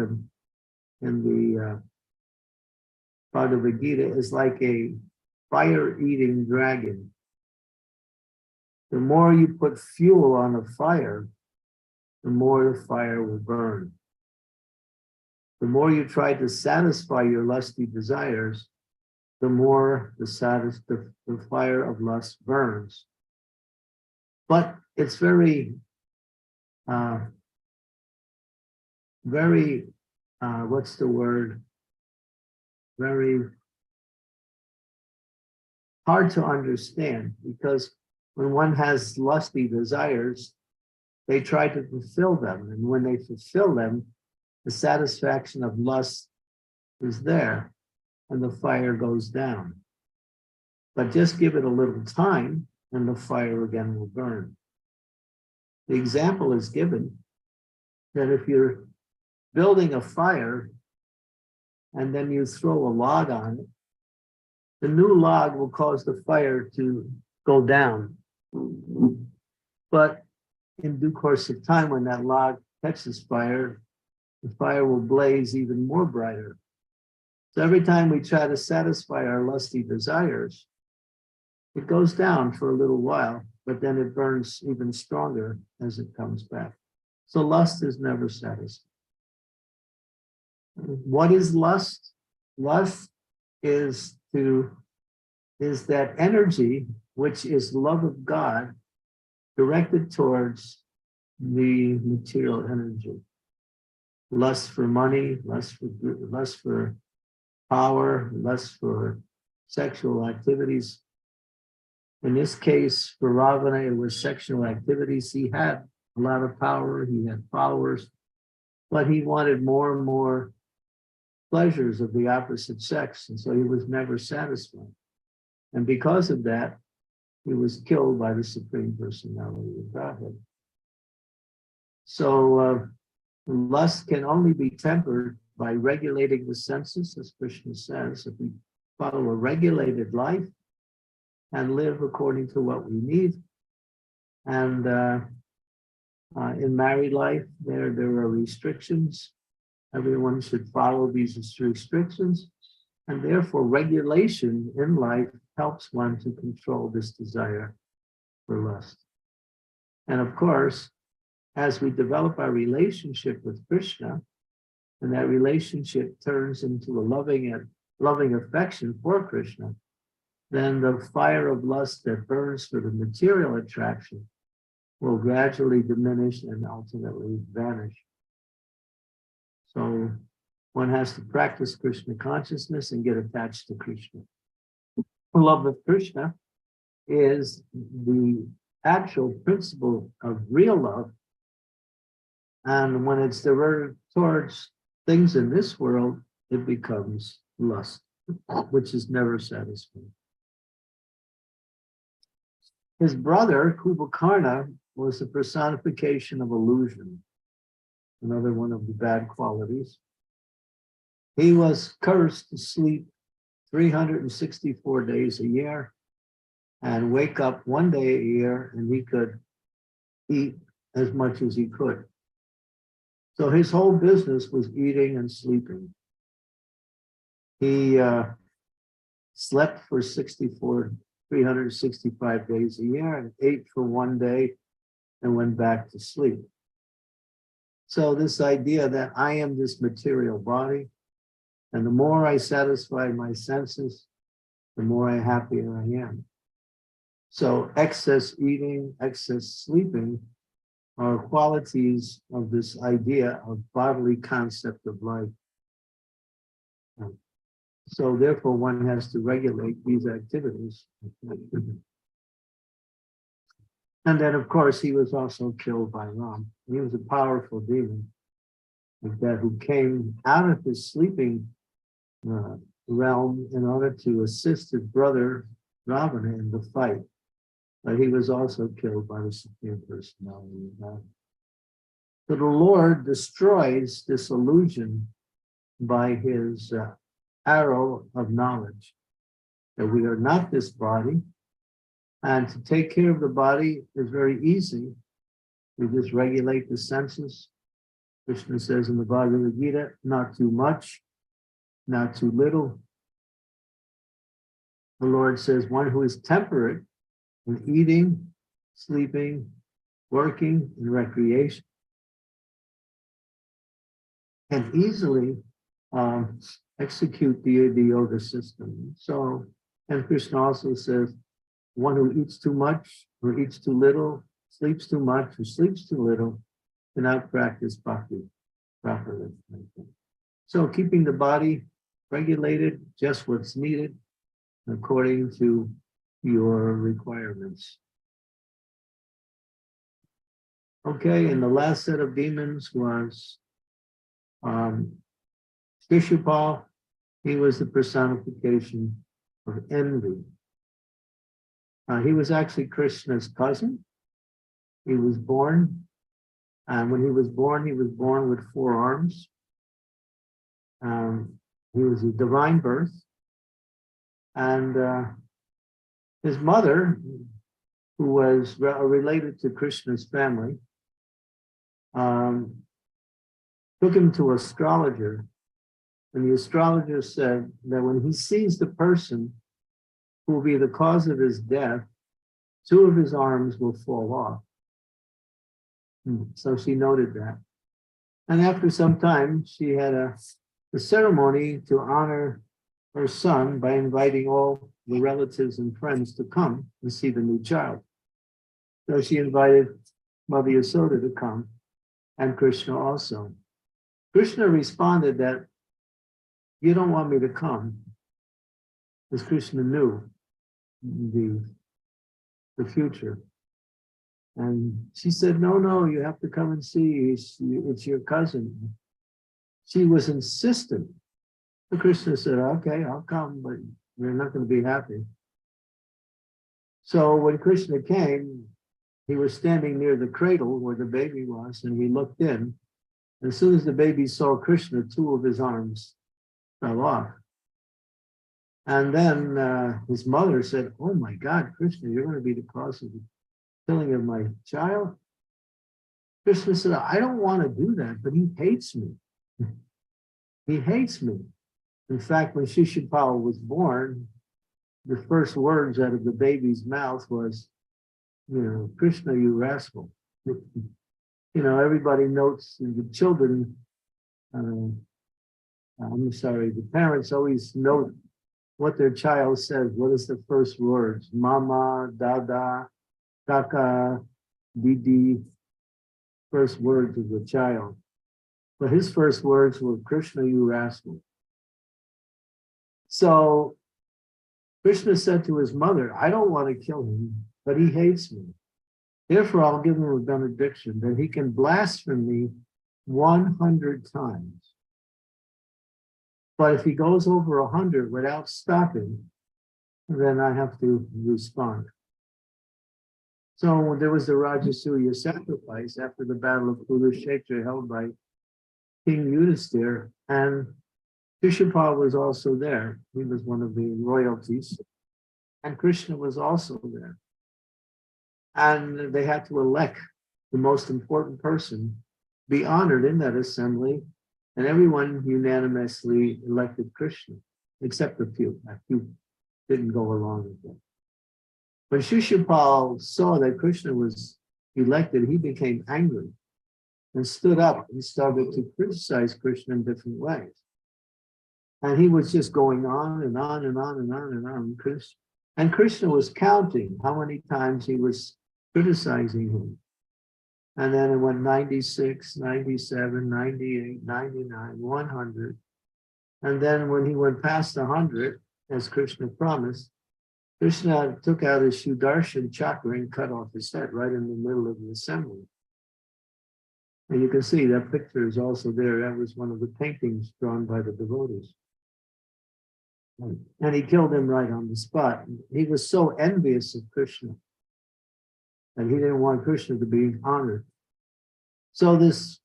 the Bhagavad Gita, is like a fire-eating dragon. The more you put fuel on a fire, the more the fire will burn. The more you try to satisfy your lusty desires, the more the fire of lust burns. But it's very what's the word? Very hard to understand, because when one has lusty desires, they try to fulfill them. And when they fulfill them, the satisfaction of lust is there and the fire goes down. But just give it a little time and the fire again will burn. The example is given that if you're building a fire and then you throw a log on it, the new log will cause the fire to go down. But in due course of time, when that log catches fire, the fire will blaze even more brighter. So every time we try to satisfy our lusty desires, it goes down for a little while, but then it burns even stronger as it comes back. So lust is never satisfied. What is lust? Lust is that energy which is love of God directed towards the material energy. Lust for money, lust for power, lust for sexual activities. In this case, for Ravana, it was sexual activities. He had a lot of power, he had followers, but he wanted more and more pleasures of the opposite sex, and so he was never satisfied. And because of that, he was killed by the Supreme Personality of Godhead. So lust can only be tempered by regulating the senses, as Krishna says. If we follow a regulated life and live according to what we need, and in married life, there are restrictions. Everyone should follow these restrictions, and therefore regulation in life helps one to control this desire for lust. And of course, as we develop our relationship with Krishna, and that relationship turns into a loving affection for Krishna, then the fire of lust that burns for the material attraction will gradually diminish and ultimately vanish. So one has to practice Krishna consciousness and get attached to Krishna. The love of Krishna is the actual principle of real love. And when it's diverted towards things in this world, it becomes lust, which is never satisfied. His brother, Kumbakarna, was the personification of illusion, another one of the bad qualities. He was cursed to sleep 364 days a year and wake up one day a year, and he could eat as much as he could. So his whole business was eating and sleeping. He slept for 365 days a year and ate for one day and went back to sleep. So this idea that I am this material body, and the more I satisfy my senses, the more happier I am. So excess eating, excess sleeping are qualities of this idea of bodily concept of life. So therefore one has to regulate these activities. And then of course he was also killed by Ram. He was a powerful demon like that who came out of his sleeping realm in order to assist his brother Ravana in the fight. But he was also killed by the Supreme Personality of God. So the Lord destroys this illusion by his arrow of knowledge, that we are not this body, and to take care of the body is very easy. We just regulate the senses. Krishna says in the Bhagavad Gita, not too much, not too little. The Lord says one who is temperate in eating, sleeping, working, and recreation can easily execute the yoga system. So, and Krishna also says, one who eats too much or eats too little, sleeps too much or sleeps too little, cannot practice bhakti properly. So keeping the body regulated, just what's needed, according to your requirements. Okay, and the last set of demons was Shisupal. He was the personification of envy. He was actually Krishna's cousin. He was born, and when he was born with 4 arms. He was a divine birth, and his mother, who was related to Krishna's family, took him to an astrologer, and the astrologer said that when he sees the person who will be the cause of his death, 2 of his arms will fall off. So she noted that. And after some time, she had a the ceremony to honor her son by inviting all the relatives and friends to come and see the new child. So she invited Mother Yasoda to come, and Krishna also. Krishna responded that, you don't want me to come, because Krishna knew the future. And she said, no, you have to come and see, it's your cousin. She was insistent. So Krishna said, okay, I'll come, but you're not going to be happy. So when Krishna came, he was standing near the cradle where the baby was, and he looked in. And as soon as the baby saw Krishna, two of his arms fell off. And then his mother said, oh my God, Krishna, you're going to be the cause of the killing of my child? Krishna said, I don't want to do that, but he hates me. He hates me. In fact, when Sisupal was born, the first words out of the baby's mouth was, Krishna, you rascal. Everybody notes, the children, the parents always note what their child says. What is the first words? Mama, Dada, Kaka, Didi, first words of the child. But his first words were, Krishna, you rascal. So Krishna said to his mother, I don't want to kill him, but he hates me. Therefore, I'll give him a benediction that he can blaspheme me 100 times. But if he goes over 100 without stopping, then I have to respond. So there was the Rajasuya sacrifice after the Battle of Kurukshetra held by King Yudhisthira, and Sisupal was also there. He was one of the royalties, and Krishna was also there. And they had to elect the most important person, be honored in that assembly, and everyone unanimously elected Krishna, except a few. A few didn't go along with it. When Sisupal saw that Krishna was elected, he became angry and stood up and started to criticize Krishna in different ways. And he was just going on and on and on and on and on. And Krishna was counting how many times he was criticizing him. And then it went 96, 97, 98, 99, 100. And then when he went past 100, as Krishna promised, Krishna took out his Sudarshan chakra and cut off his head right in the middle of the assembly. And you can see that picture is also there. That was one of the paintings drawn by the devotees. And he killed him right on the spot. He was so envious of Krishna that he didn't want Krishna to be honored. So this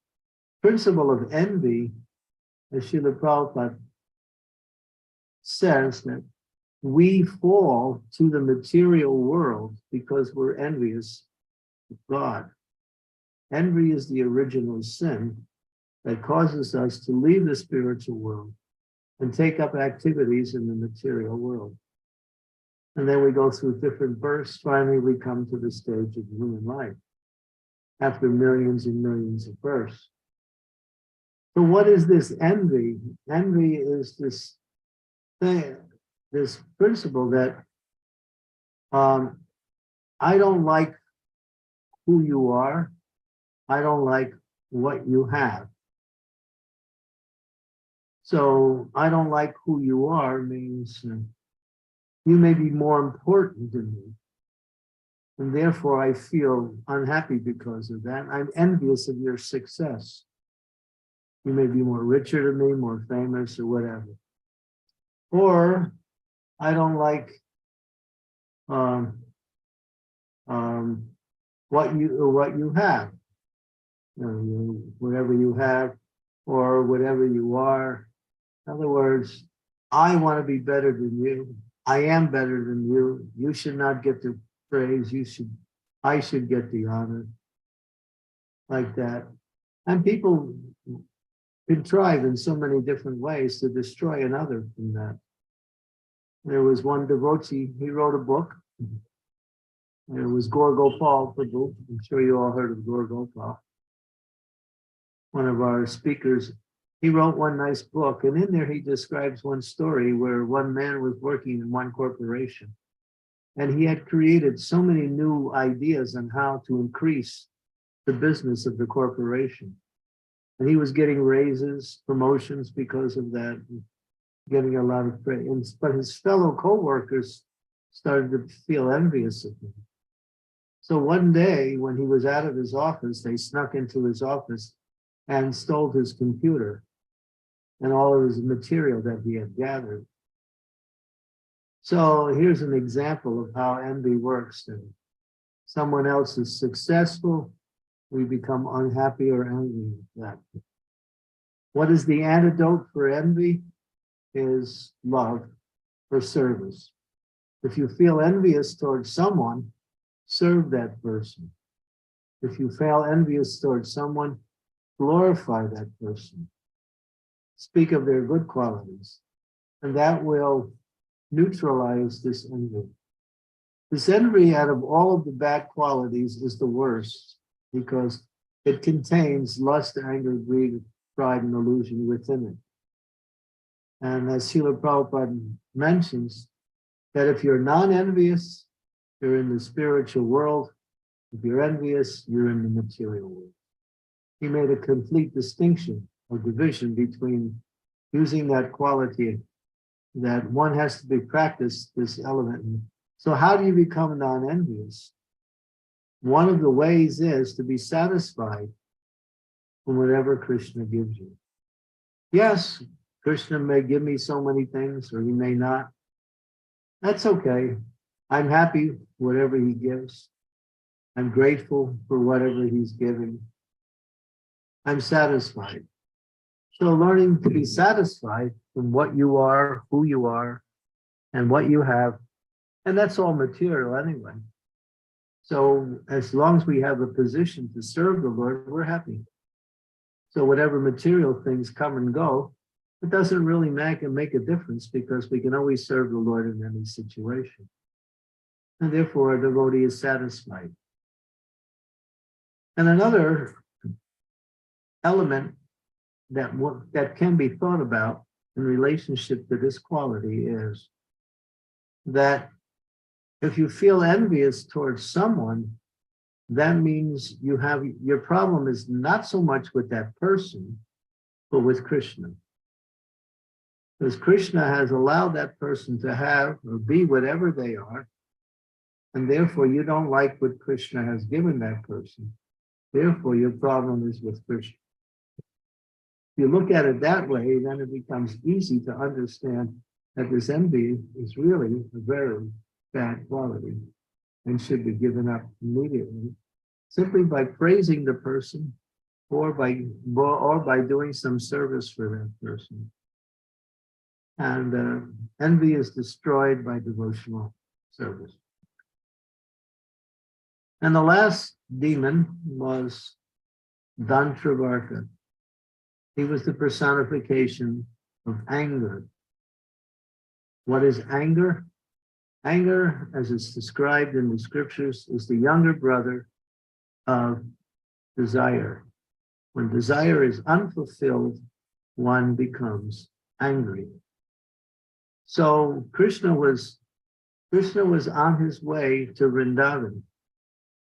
principle of envy, as Srila Prabhupada says, that we fall to the material world because we're envious of God. Envy is the original sin that causes us to leave the spiritual world and take up activities in the material world. And then we go through different births. Finally, we come to the stage of human life after millions and millions of births. So what is this envy? Envy is this thing, this principle that I don't like who you are. I don't like what you have. So I don't like who you are means you may be more important than me. And therefore I feel unhappy because of that. I'm envious of your success. You may be more richer than me, more famous or whatever. Or I don't like what you have. Whatever you have or whatever you are. In other words, I want to be better than you. I am better than you. You should not get the praise. I should get the honor. Like that. And people contrive in so many different ways to destroy another from that. There was one devotee, he wrote a book. It was Gaur Gopal Prabhu. I'm sure you all heard of Gaur Gopal. One of our speakers he wrote one nice book, and in there he describes one story where one man was working in one corporation, and he had created so many new ideas on how to increase the business of the corporation. And he was getting raises, promotions because of that, getting a lot of praise. But his fellow co-workers started to feel envious of him. So one day when he was out of his office, they snuck into his office and stole his computer and all of his material that he had gathered. So here's an example of how envy works. And someone else is successful, we become unhappy or angry with that. What is the antidote for envy? Is love or service. If you feel envious towards someone, serve that person. If you feel envious towards someone, glorify that person. Speak of their good qualities, and that will neutralize this envy. This envy, out of all of the bad qualities, is the worst because it contains lust, anger, greed, pride, and illusion within it. And as Srila Prabhupada mentions, that if you're non-envious, you're in the spiritual world. If you're envious, you're in the material world. He made a complete distinction or division between using that quality, that one has to be practiced, this element. So how do you become non-envious? One of the ways is to be satisfied from whatever Krishna gives you. Yes, Krishna may give me so many things, or he may not. That's okay. I'm happy whatever he gives. I'm grateful for whatever he's giving. I'm satisfied. So learning to be satisfied from what you are, who you are, and what you have, and that's all material anyway. So as long as we have a position to serve the Lord, we're happy. So whatever material things come and go, it doesn't really make a difference because we can always serve the Lord in any situation. And therefore, a devotee is satisfied. And another element that can be thought about in relationship to this quality is that if you feel envious towards someone, that means your problem is not so much with that person, but with Krishna. Because Krishna has allowed that person to have or be whatever they are, and therefore you don't like what Krishna has given that person. Therefore, your problem is with Krishna. If you look at it that way, then it becomes easy to understand that this envy is really a very bad quality and should be given up immediately, simply by praising the person or by doing some service for that person. And envy is destroyed by devotional service. And the last demon was Dantavakra. He was the personification of anger. What is anger? Anger, as it's described in the scriptures, is the younger brother of desire. When desire is unfulfilled, one becomes angry. So Krishna was on his way to Vrindavan.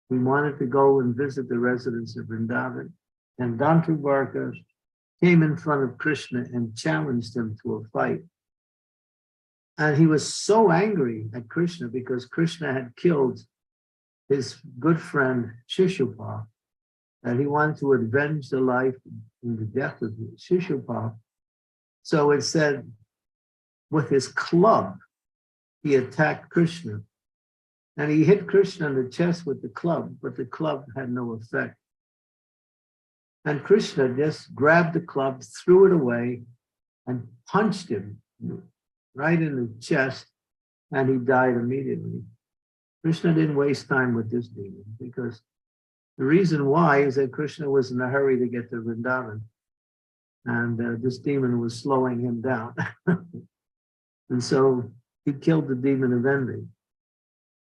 He wanted to go and visit the residents of Vrindavan, and Dantavakra came in front of Krishna and challenged him to a fight. And he was so angry at Krishna because Krishna had killed his good friend Sisupal, that he wanted to avenge the life and the death of Sisupal. So it said, with his club, he attacked Krishna. And he hit Krishna in the chest with the club, but the club had no effect. And Krishna just grabbed the club, threw it away, and punched him right in the chest, and he died immediately. Krishna didn't waste time with this demon, because the reason why is that Krishna was in a hurry to get to Vrindavan, and this demon was slowing him down. And so he killed the demon of envy,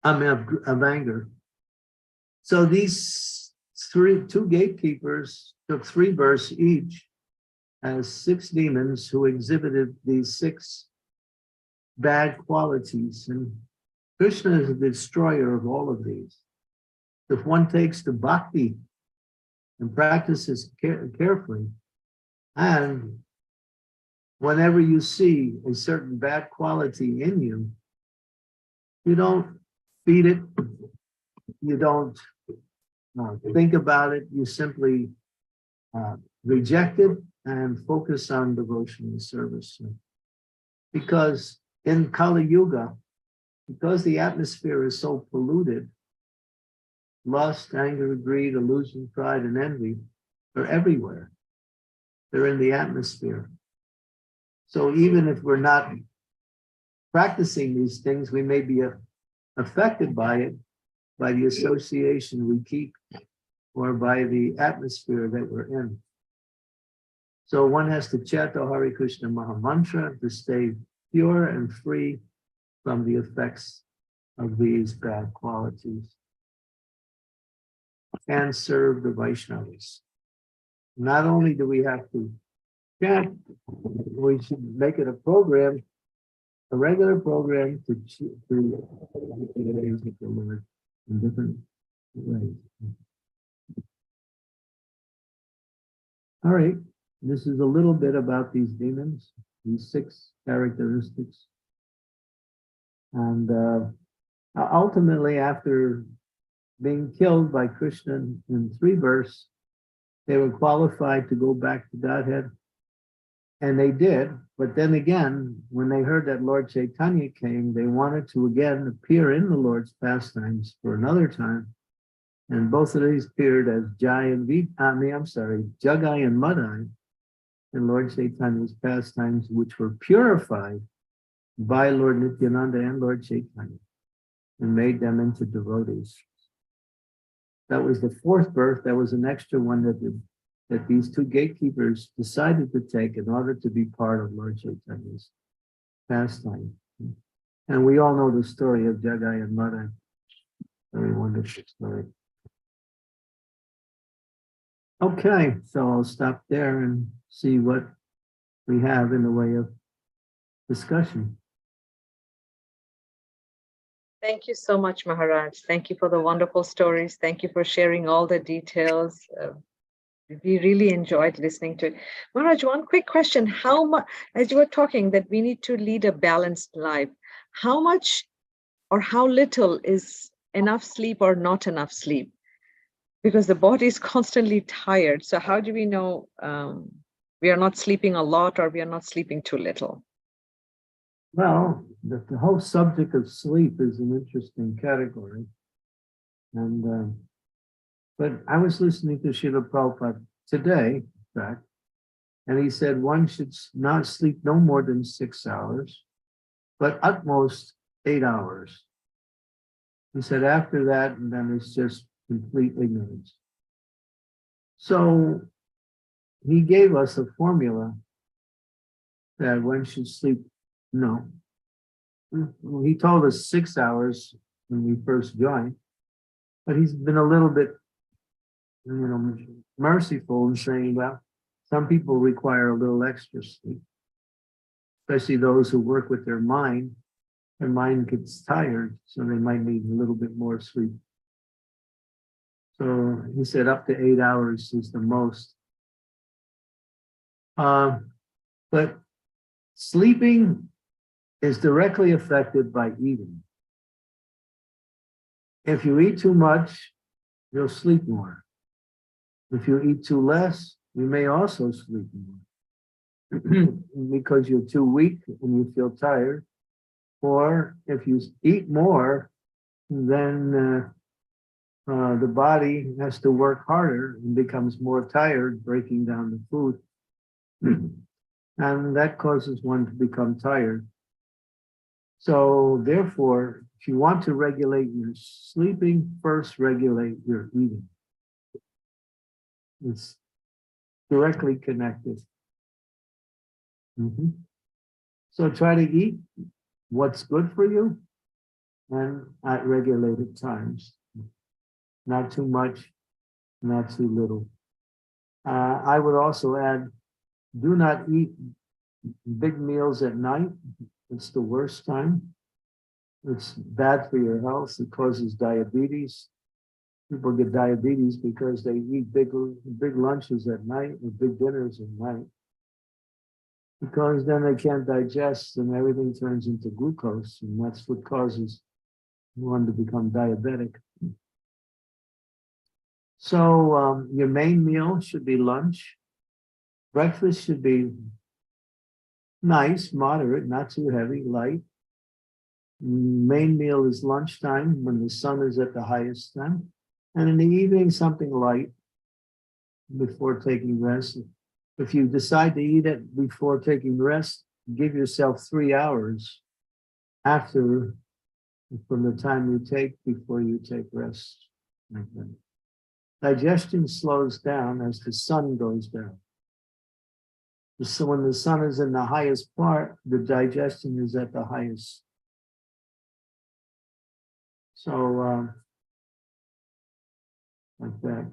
of anger. So these two gatekeepers took 3 births each as 6 demons who exhibited these 6 bad qualities. And Krishna is the destroyer of all of these. If one takes the bhakti and practices carefully, and whenever you see a certain bad quality in you, you don't feed it, you don't think about it, you simply reject it and focus on devotional service. Because in Kali Yuga, because the atmosphere is so polluted, lust, anger, greed, illusion, pride, and envy are everywhere. They're in the atmosphere. So even if we're not practicing these things, we may be affected by it, by the association we keep, or by the atmosphere that we're in. So one has to chant the Hare Krishna Maha Mantra to stay pure and free from the effects of these bad qualities, and serve the Vaishnavas. Not only do we have to chant, we should make it a program, a regular program to the Lord in different ways. All right, this is a little bit about these demons, these 6 characteristics. And ultimately, after being killed by Krishna in 3 births, they were qualified to go back to Godhead. And they did, but then again, when they heard that Lord Chaitanya came, they wanted to again appear in the Lord's pastimes for another time. And both of these appeared as Jagai and Madai in Lord Chaitanya's pastimes, which were purified by Lord Nityananda and Lord Chaitanya and made them into devotees. That was the 4th birth. That was an extra one that these 2 gatekeepers decided to take in order to be part of Lord Chaitanya's pastime. And we all know the story of Jagai and Madai. Very wonderful story. Okay, so I'll stop there and see what we have in the way of discussion. Thank you so much, Maharaj. Thank you for the wonderful stories. Thank you for sharing all the details. We really enjoyed listening to it. Maharaj, one quick question. How much, as you were talking, that we need to lead a balanced life, how much or how little is enough sleep or not enough sleep? Because the body is constantly tired. So how do we know we are not sleeping a lot or we are not sleeping too little? Well, the whole subject of sleep is an interesting category. And but I was listening to Srila Prabhupada today, in fact, and he said one should not sleep no more than 6 hours, but at most 8 hours. He said after that, and then it's just complete ignorance. So he gave us a formula that one should sleep. No. He told us 6 hours when we first joined, but he's been a little bit, merciful in saying, well, some people require a little extra sleep, especially those who work with their mind. Their mind gets tired, so they might need a little bit more sleep. So he said up to 8 hours is the most. But sleeping is directly affected by eating. If you eat too much, you'll sleep more. If you eat too less, you may also sleep more because you're too weak and you feel tired. Or if you eat more, then the body has to work harder and becomes more tired, breaking down the food. And that causes one to become tired. So therefore, if you want to regulate your sleeping, first regulate your eating. It's directly connected. So try to eat what's good for you and at regulated times. Not too much, not too little. I would also add Do not eat big meals at night. It's the worst time. It's bad for your health. It causes diabetes. People get diabetes because they eat big lunches at night or big dinners at night. Because then they can't digest and everything turns into glucose, and that's what causes one to become diabetic. So your main meal should be lunch. Breakfast should be nice, moderate, not too heavy, light. Main meal is lunchtime when the sun is at the highest time. And in the evening, something light before taking rest. If you decide to eat it before taking rest, give yourself 3 hours after, from the time you take before you take rest. Like that. Digestion slows down as the sun goes down. So when the sun is in the highest part, the digestion is at the highest. So, like that.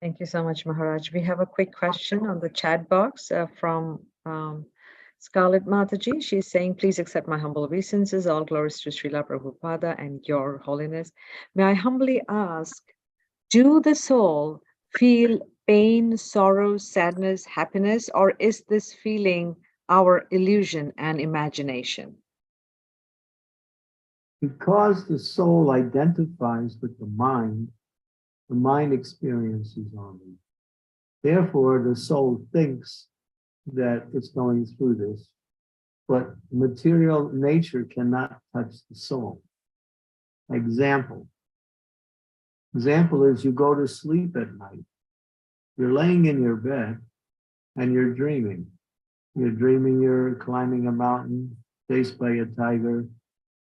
Thank you so much, Maharaj. We have a quick question on the chat box from Scarlett Mataji. She's saying, please accept my humble obeisances. All glories to Srila Prabhupada and your holiness. May I humbly ask, do the soul feel pain, sorrow, sadness, happiness, or is this feeling our illusion and imagination? Because the soul identifies with the mind experiences only. Therefore, the soul thinks that it's going through this, but material nature cannot touch the soul. Example is you go to sleep at night. You're laying in your bed and you're dreaming. You're dreaming you're climbing a mountain, faced by a tiger,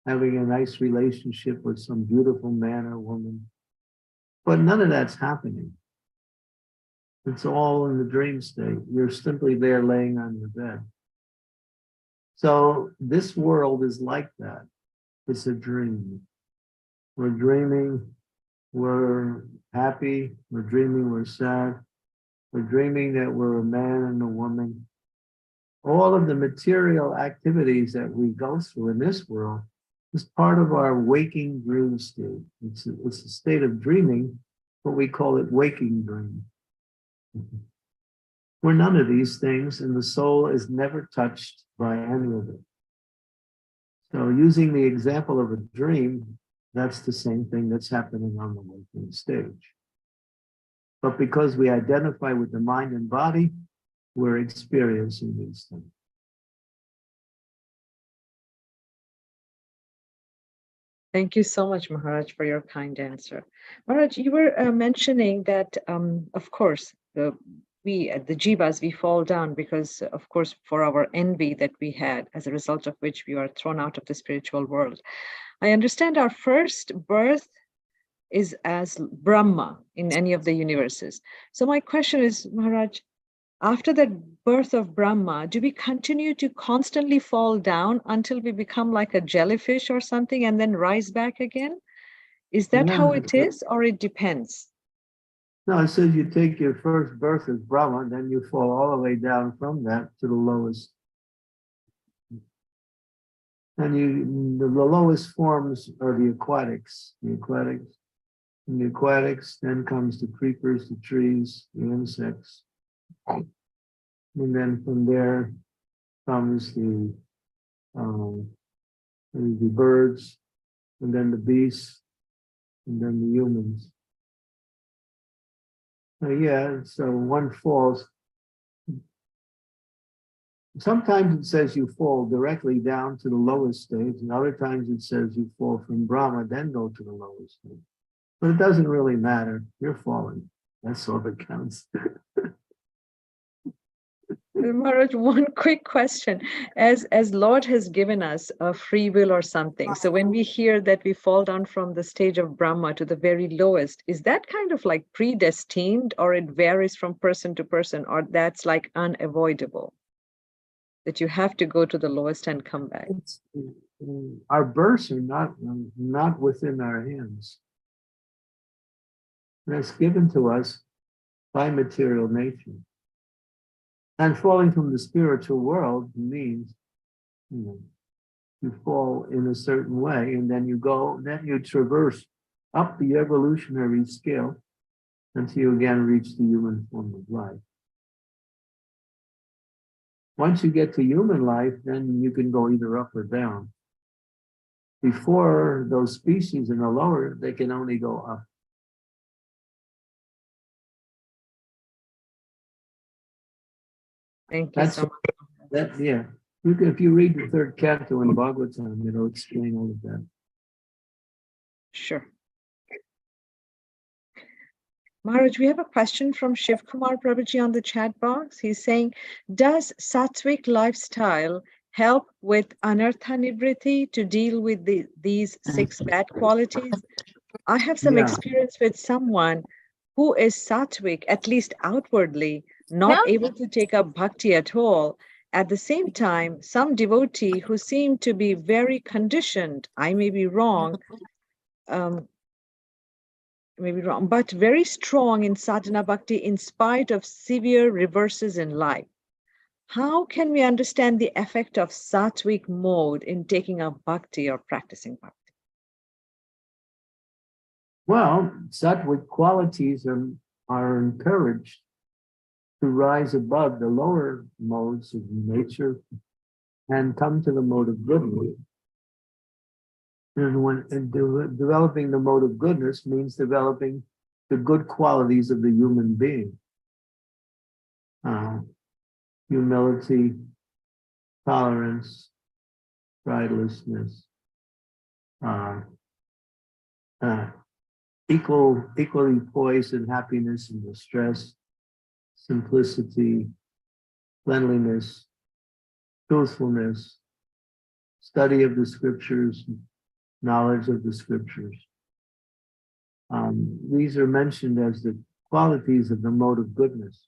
having a nice relationship with some beautiful man or woman. But none of that's happening. It's all in the dream state. You're simply there laying on your bed. So this world is like that. It's a dream. We're dreaming, we're happy, we're dreaming we're sad, we're dreaming that we're a man and a woman. All of the material activities that we go through in this world is part of our waking dream state. It's a state of dreaming, but we call it waking dream. We're none of these things, and the soul is never touched by any of it. So using the example of a dream, that's the same thing that's happening on the waking stage. But because we identify with the mind and body, we're experiencing these things. Thank you so much, Maharaj, for your kind answer. Maharaj, you were mentioning that, of course, we at the jivas, we fall down because, of course, for our envy that we had, as a result of which we are thrown out of the spiritual world. I understand our first birth is as Brahma in any of the universes. So my question is, Maharaj, after that birth of Brahma, do we continue to constantly fall down until we become like a jellyfish or something and then rise back again? Is that how it is, or it depends? No, it says you take your first birth as Brahma, and then you fall all the way down from that to the lowest. And the lowest forms are the aquatics. From the aquatics, then comes the creepers, the trees, the insects. And then from there comes the birds, and then the beasts, and then the humans. So one falls. Sometimes it says you fall directly down to the lowest stage, and other times it says you fall from Brahma, then go to the lowest stage. But it doesn't really matter. You're falling. That's all that counts. Maharaj, one quick question. As Lord has given us a free will or something, so when we hear that we fall down from the stage of Brahma to the very lowest, is that kind of like predestined, or it varies from person to person, or that's like unavoidable, that you have to go to the lowest and come back? Our births are not within our hands. That's given to us by material nature. And falling from the spiritual world means, you fall in a certain way, and then you traverse up the evolutionary scale until you again reach the human form of life. Once you get to human life, then you can go either up or down. Before, those species in the lower, they can only go up. Thank you so much. If you read the third canto in Bhagavatam, it'll explain all of that. Sure. Maharaj, we have a question from Shiv Kumar Prabhuji on the chat box. He's saying, does sattvic lifestyle help with anartha nivriti to deal with these 6 bad qualities? I have some experience with someone who is sattvic, at least outwardly, not able to take up bhakti at all. At the same time, some devotee who seem to be very conditioned, I may be wrong, but very strong in sadhana bhakti in spite of severe reverses in life. How can we understand the effect of sattvic mode in taking up bhakti or practicing bhakti? Well, sattvic qualities are encouraged to rise above the lower modes of nature and come to the mode of goodness. And developing the mode of goodness means developing the good qualities of the human being. Humility, tolerance, pridelessness, equally poised in happiness and distress, simplicity, cleanliness, truthfulness, study of the scriptures, knowledge of the scriptures. These are mentioned as the qualities of the mode of goodness.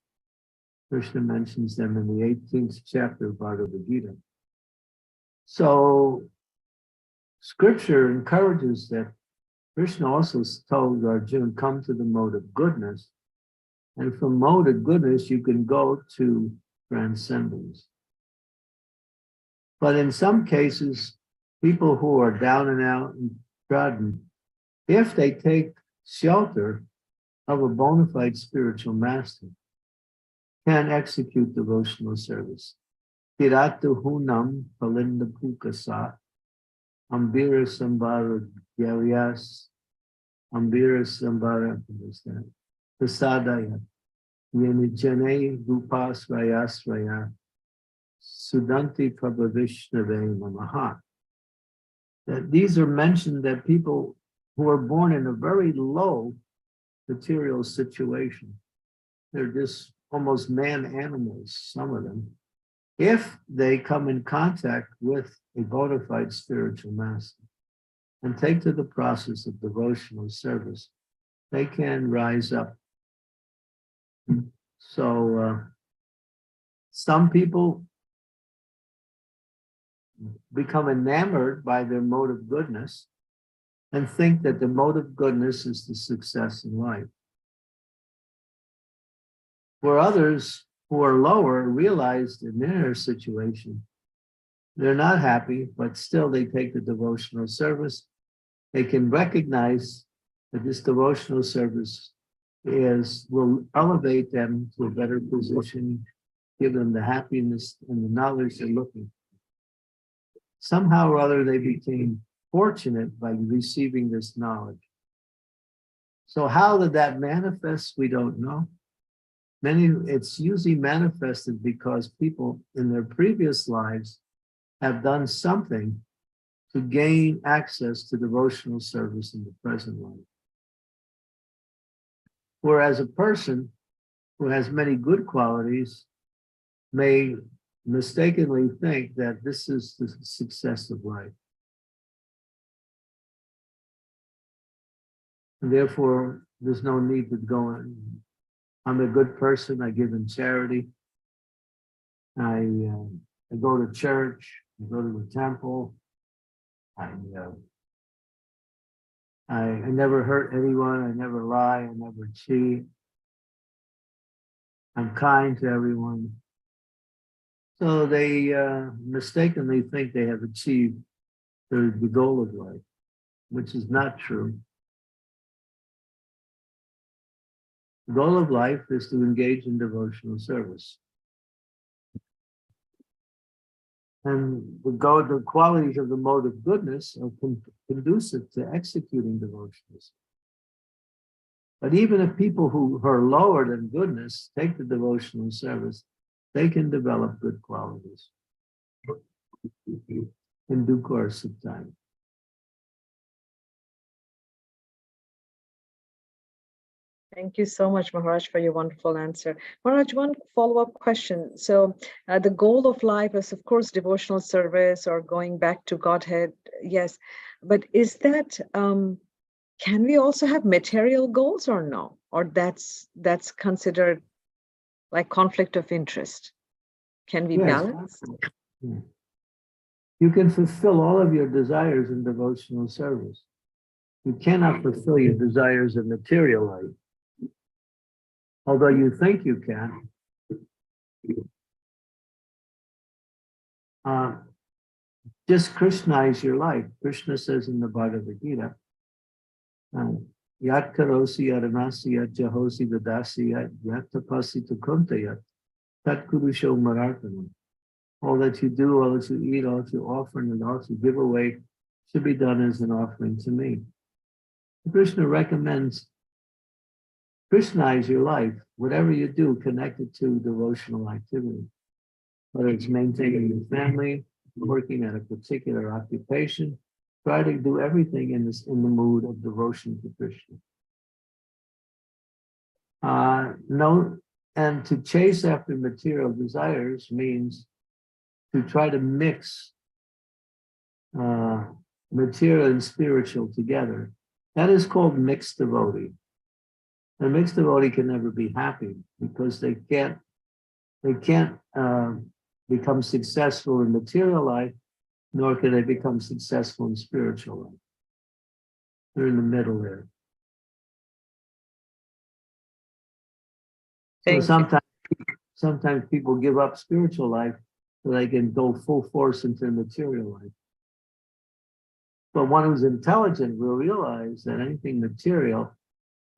Krishna mentions them in the 18th chapter of Bhagavad Gita. So, scripture encourages that. Krishna also told Arjuna, come to the mode of goodness. And from mode of goodness, you can go to transcendence. But in some cases, people who are down and out and trodden, if they take shelter of a bona fide spiritual master, can execute devotional service. Tiratu hunam palinda pukasa, ambira sambara gyarias, ambira sambara, prasadaya, yenijane rupasrayasraya, sudanti prabhavishnave namaha. That these are mentioned that people who are born in a very low material situation, they're just almost man animals, some of them. If they come in contact with a bona fide spiritual master and take to the process of devotional service, they can rise up. So some people become enamored by their mode of goodness and think that the mode of goodness is the success in life. Where others who are lower realize in their situation, they're not happy, but still they take the devotional service. They can recognize that this devotional service will elevate them to a better position, give them the happiness and the knowledge they're looking for. Somehow or other, they became fortunate by receiving this knowledge. So how did that manifest? We don't know. It's usually manifested because people in their previous lives have done something to gain access to devotional service in the present life. Whereas a person who has many good qualities may mistakenly think that this is the success of life. And therefore, there's no need to go in. I'm a good person. I give in charity. I go to church. I go to the temple. I never hurt anyone. I never lie. I never cheat. I'm kind to everyone. So they mistakenly think they have achieved the goal of life, which is not true. The goal of life is to engage in devotional service. And the qualities of the mode of goodness are conducive to executing devotions. But even if people who are lower than goodness take the devotional service, they can develop good qualities in due course of time. Thank you so much, Maharaj, for your wonderful answer. Maharaj, one follow-up question. So the goal of life is, of course, devotional service or going back to Godhead. Yes. But is that, can we also have material goals or no? Or that's considered like conflict of interest? Can we balance? Yeah. You can fulfill all of your desires in devotional service. You cannot fulfill your desires in material life, although you think you can. Just Krishnaize your life. Krishna says in the Bhagavad Gita, Yat karosi aranasi yat jahosi dadasi yat tapasi tukuntayat tat kurusho mararpanam. All that you do, all that you eat, all that you offer, and all that you give away should be done as an offering to me. Krishna recommends Krishnaize your life. Whatever you do, connected to devotional activity, whether it's maintaining your family, working at a particular occupation, try to do everything in the mood of devotion to Krishna. And to chase after material desires means to try to mix material and spiritual together. That is called mixed devotee. A mixed devotee can never be happy because they can't become successful in material life, nor can they become successful in spiritual life. They're in the middle there. So sometimes people give up spiritual life so they can go full force into material life. But one who's intelligent will realize that anything material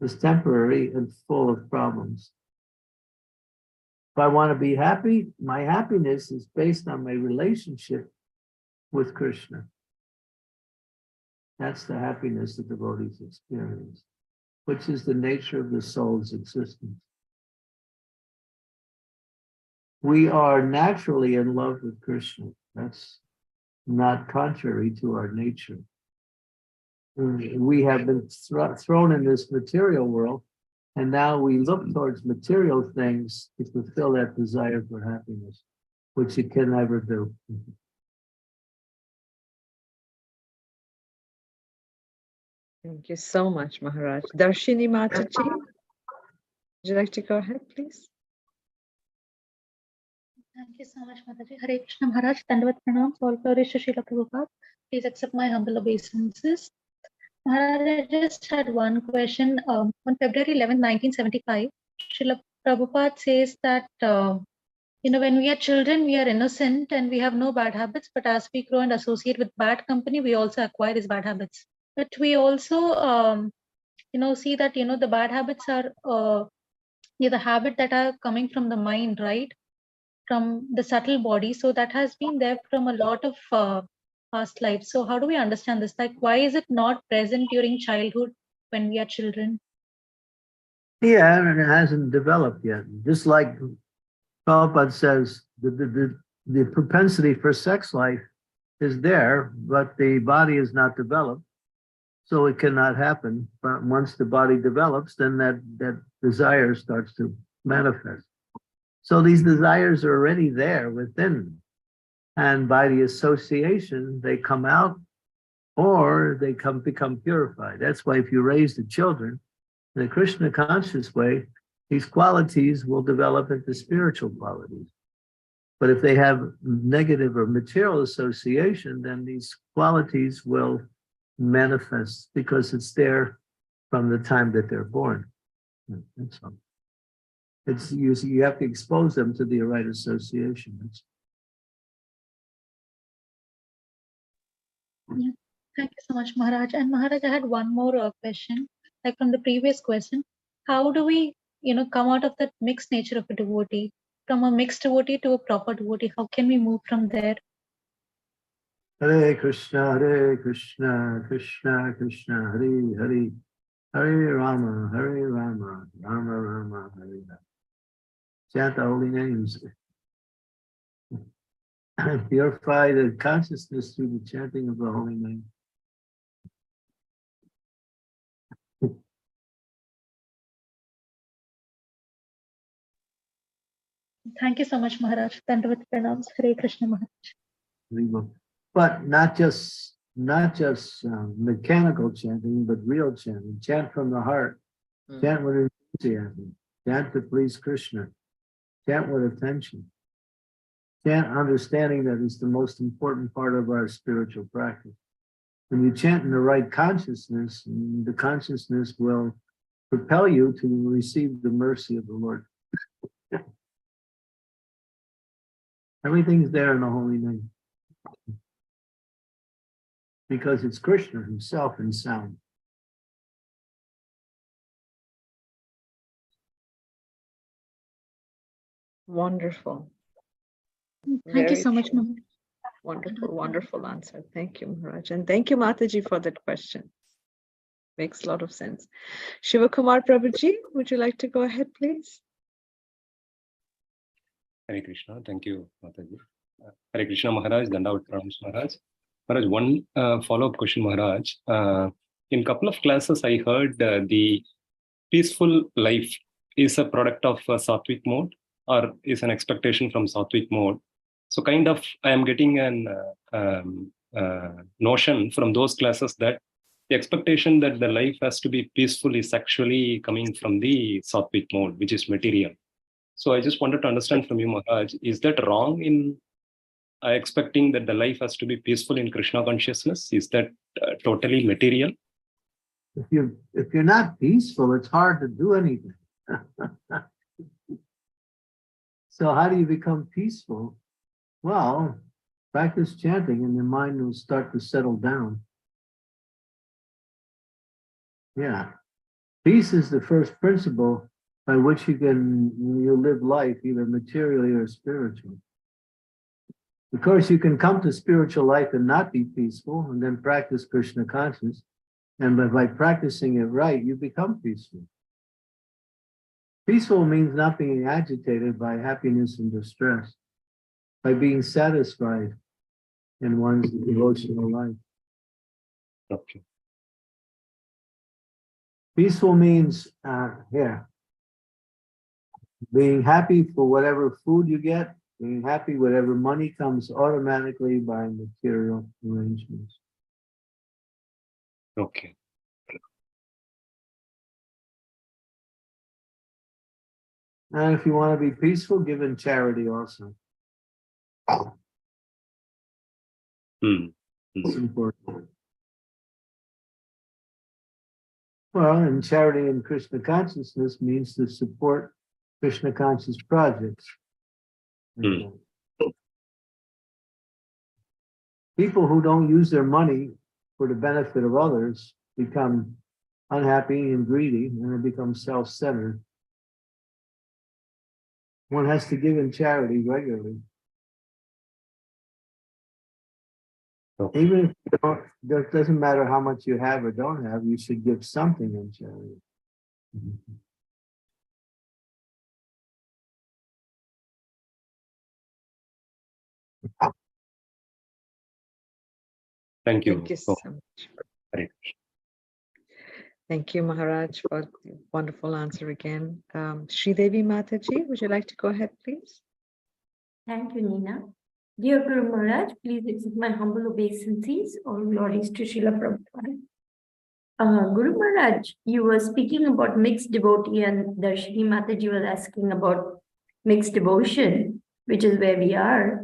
is temporary and full of problems. If I want to be happy, my happiness is based on my relationship with Krishna. That's the happiness that devotees experience, which is the nature of the soul's existence. We are naturally in love with Krishna. That's not contrary to our nature. We have been thrown in this material world, and now we look towards material things to fulfill that desire for happiness, which you can never do. Thank you so much, Maharaj. Darshini Mataji, would you like to go ahead, please? Thank you so much, Mataji. Hare Krishna Maharaj, Dandavat Pranam, all glories to Srila Prabhupada. Please accept my humble obeisances. Maharaj, I just had one question. On February 11, 1975, Srila Prabhupada says that, when we are children, we are innocent and we have no bad habits, but as we grow and associate with bad company, we also acquire these bad habits. But we also, see that, the bad habits are the habit that are coming from the mind, right? From the subtle body. So that has been there from a lot of past lives. So how do we understand this? Like, why is it not present during childhood when we are children? Yeah, and it hasn't developed yet. Just like Prabhupada says, the propensity for sex life is there, but the body is not developed. So it cannot happen. But once the body develops, then that desire starts to manifest. So these desires are already there within. And by the association, they come out or they become purified. That's why if you raise the children in a Krishna conscious way, these qualities will develop into spiritual qualities. But if they have negative or material association, then these qualities will manifest because it's there from the time that they're born. That's all. It's you have to expose them to the right associations. Yeah. Thank you so much, Maharaj. And Maharaj, I had one more question, like from the previous question. How do we, come out of that mixed nature of a devotee, from a mixed devotee to a proper devotee? How can we move from there? Hare Krishna, Krishna Krishna, Hare Hare, Hare Rama, Rama Rama, Hare Hare. Chant the holy names. Purify the consciousness through the chanting of the holy name. Thank you so much, Maharaj. Dandavat pranams. Hare Krishna, Maharaj. But not just mechanical chanting, but real chanting. Chant from the heart. Chant with enthusiasm. Chant to please Krishna. Chant with attention. Chant understanding that is the most important part of our spiritual practice. When you chant in the right consciousness, the consciousness will propel you to receive the mercy of the Lord. Everything's there in the holy name. Because it's Krishna himself in sound. Wonderful. Thank you so much, Maharaj. Wonderful, wonderful answer. Thank you, Maharaj. And thank you, Mataji, for that question. Makes a lot of sense. Shivakumar Prabhuji, would you like to go ahead, please? Hare Krishna. Thank you, Mataji. Hare Krishna, Maharaj. Dandavat pranams, Maharaj. Maharaj, one follow-up question, Maharaj. In a couple of classes, I heard the peaceful life is a product of Sattvic mode or is an expectation from Sattvic mode. So kind of I am getting an notion from those classes that the expectation that the life has to be peaceful is actually coming from the Sattvic mode, which is material. So I just wanted to understand from you, Maharaj, is that wrong in expecting that the life has to be peaceful in Krishna consciousness? Is that totally material? If you're not peaceful, it's hard to do anything. So how do you become peaceful? Well, practice chanting and your mind will start to settle down. Yeah. Peace is the first principle by which you live life, either materially or spiritually. Of course, you can come to spiritual life and not be peaceful, and then practice Krishna consciousness. And by practicing it right, you become peaceful. Peaceful means not being agitated by happiness and distress, by being satisfied in one's devotional life. Okay. Peaceful means, being happy for whatever food you get, being happy whatever money comes automatically by material arrangements. Okay. And if you want to be peaceful, give in charity also. It's important. Well, and charity in Krishna consciousness means to support Krishna conscious projects. People who don't use their money for the benefit of others become unhappy and greedy, and they become self-centered. One has to give in charity regularly. Okay. Even if you don't, it doesn't matter how much you have or don't have, you should give something in charity. Thank you. Thank you so much. Thank you, Maharaj, for the wonderful answer again. Sridevi Mataji, would you like to go ahead, please? Thank you, Nina. Dear Guru Maharaj, please accept my humble obeisances. All glories to Srila Prabhupada. Guru Maharaj, you were speaking about mixed devotee, and Darshini Mataji was asking about mixed devotion, which is where we are.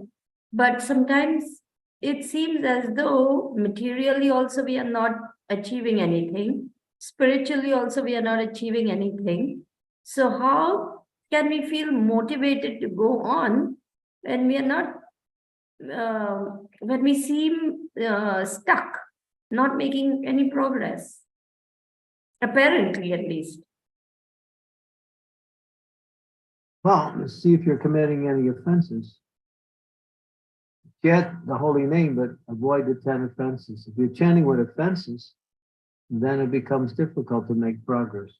But sometimes it seems as though materially also we are not achieving anything. Spiritually also we are not achieving anything. So how can we feel motivated to go on when we are not, when we seem stuck, not making any progress? Apparently, at least. Well, let's see if you're committing any offenses. Chant the holy name, but avoid the 10 offenses. If you're chanting with offenses, then it becomes difficult to make progress.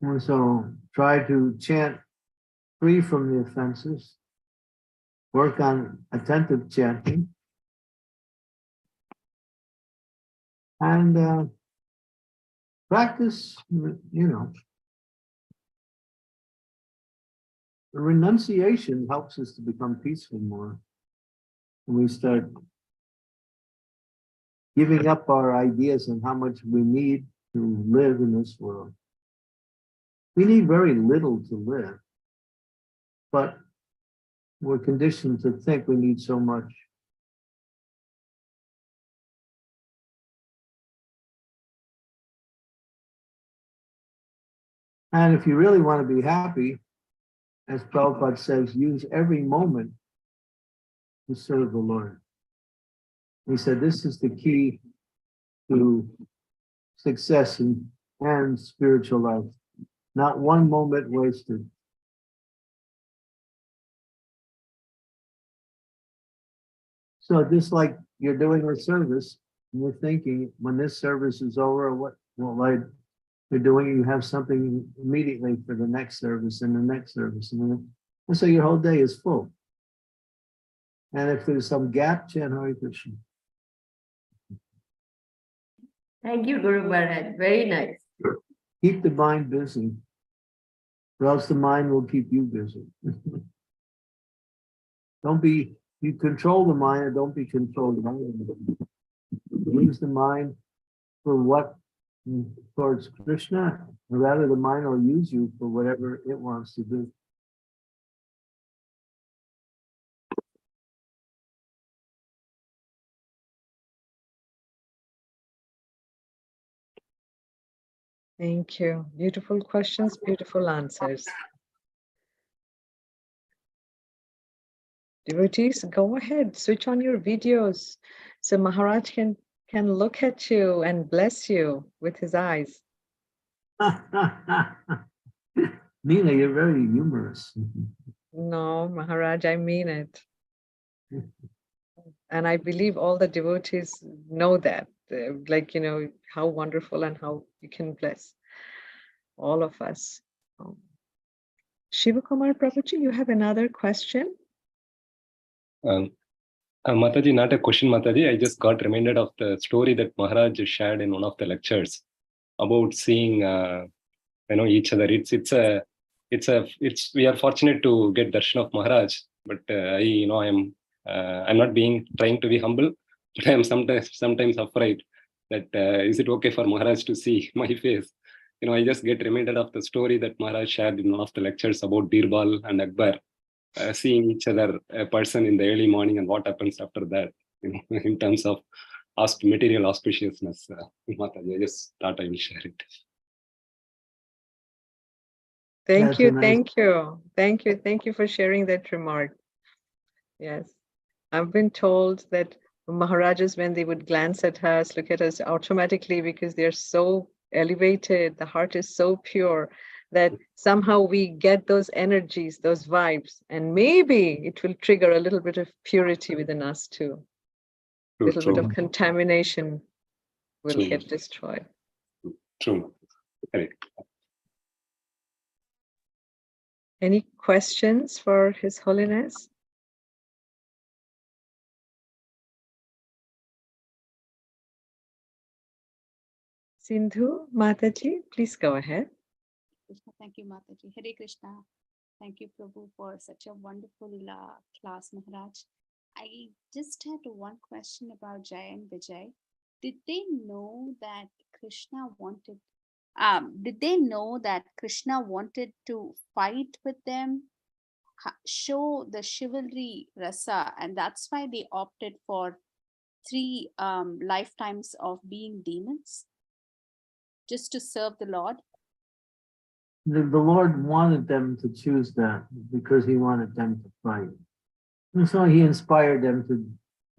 And so try to chant free from the offenses. Work on attentive chanting. And practice, the renunciation helps us to become peaceful more. When we start giving up our ideas on how much we need to live in this world. We need very little to live, but we're conditioned to think we need so much. And if you really want to be happy, as Prabhupada says, use every moment to serve the Lord. He said this is the key to success and spiritual life. Not one moment wasted. So just like you're doing a service, and you're thinking, when this service is over, what you're doing, you have something immediately for the next service and the next service. And so your whole day is full. And if there's some gap, chant Hare Krishna. Thank you, Guru Maharaj. Very nice. Keep the mind busy, or else the mind will keep you busy. You control the mind, or don't be controlled by it. Use the mind for what? Towards Krishna, or rather the mind will use you for whatever it wants to do. Thank you. Beautiful questions, beautiful answers. Devotees, go ahead, switch on your videos so Maharaj can look at you and bless you with his eyes. Nina, you're very humorous. No, Maharaj, I mean it. And I believe all the devotees know that, how wonderful and how you can bless all of us. Shiva Kumar Prabhuji, you have another question? Mataji, not a question, Mataji. I just got reminded of the story that Maharaj shared in one of the lectures about seeing, each other. We are fortunate to get darshan of Maharaj, but I'm not trying to be humble, but I am sometimes afraid that is it okay for Maharaj to see my face? I just get reminded of the story that Maharaj shared in one of the lectures about Birbal and Akbar. Seeing each other, a person in the early morning, and what happens after that, in terms of material auspiciousness. Mataji, I just thought I will share it. Thank you for sharing that remark. Yes, I've been told that Maharajas, when they would glance at us, look at us automatically, because they're so elevated, the heart is so pure, that somehow we get those energies, those vibes, and maybe it will trigger a little bit of purity within us too. A little bit of contamination will get destroyed. True. Correct. Any questions for His Holiness? Sindhu, Mataji, please go ahead. Thank you, Mataji. Hare Krishna. Thank you, Prabhu, for such a wonderful class, Maharaj. I just had one question about Jai and Vijay. Did they know that Krishna wanted? Did they know that Krishna wanted to fight with them, show the chivalry rasa, and that's why they opted for 3 lifetimes of being demons, just to serve the Lord? the Lord wanted them to choose that because he wanted them to fight. And so he inspired them to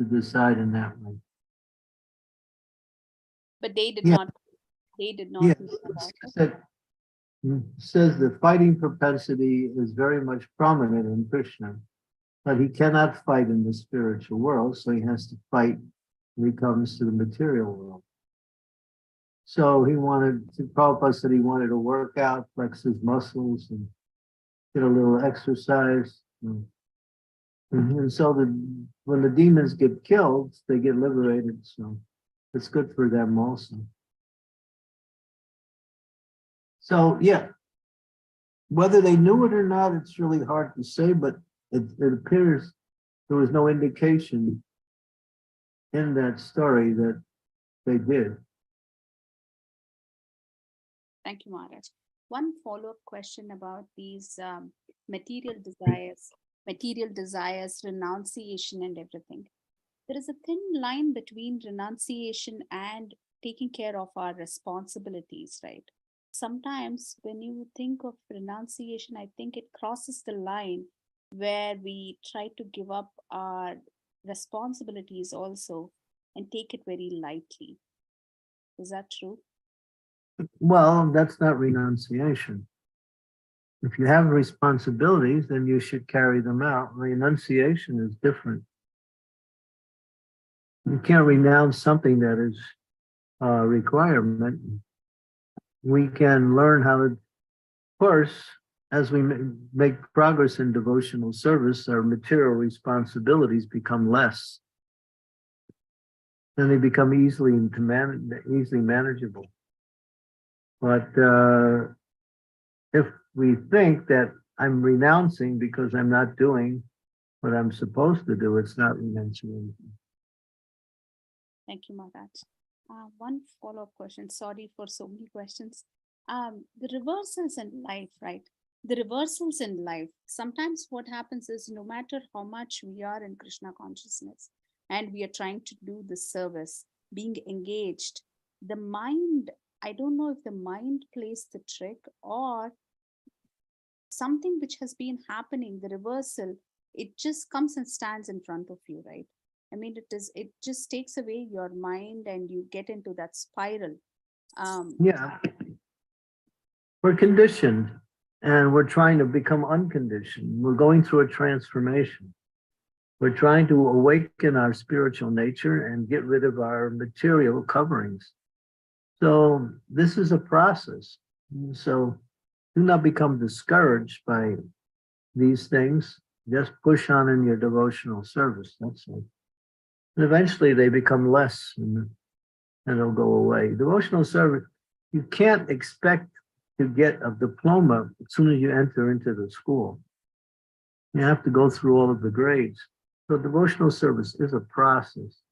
decide in that way. But they did Yeah. not. They did not. Yeah, know about it. says the fighting propensity is very much prominent in Krishna, but he cannot fight in the spiritual world, so he has to fight when he comes to the material world. So Prabhupada said he wanted to work out, flex his muscles, and get a little exercise. And so when the demons get killed, they get liberated. So it's good for them also. So yeah, whether they knew it or not, it's really hard to say, but it appears there was no indication in that story that they did. Thank you, Maharaj. One follow-up question about these material desires, renunciation and everything. There is a thin line between renunciation and taking care of our responsibilities, right? Sometimes when you think of renunciation, I think it crosses the line where we try to give up our responsibilities also and take it very lightly. Is that true? Well, that's not renunciation. If you have responsibilities, then you should carry them out. Renunciation is different. You can't renounce something that is a requirement. We can learn how to, of course, as we make progress in devotional service, our material responsibilities become less. Then they become easily manageable. But if we think that I'm renouncing because I'm not doing what I'm supposed to do, it's not renunciation. Thank you, Maharaj. One follow-up question. Sorry for so many questions. The reversals in life, right? The reversals in life. Sometimes what happens is no matter how much we are in Krishna consciousness and we are trying to do the service, being engaged, the mind, I don't know if the mind plays the trick or something which has been happening, the reversal, it just comes and stands in front of you, right? I mean, it just takes away your mind and you get into that spiral. Yeah. We're conditioned and we're trying to become unconditioned. We're going through a transformation. We're trying to awaken our spiritual nature and get rid of our material coverings. So this is a process. So do not become discouraged by these things. Just push on in your devotional service. That's it. And eventually they become less and they'll go away. Devotional service, you can't expect to get a diploma as soon as you enter into the school. You have to go through all of the grades. So devotional service is a process.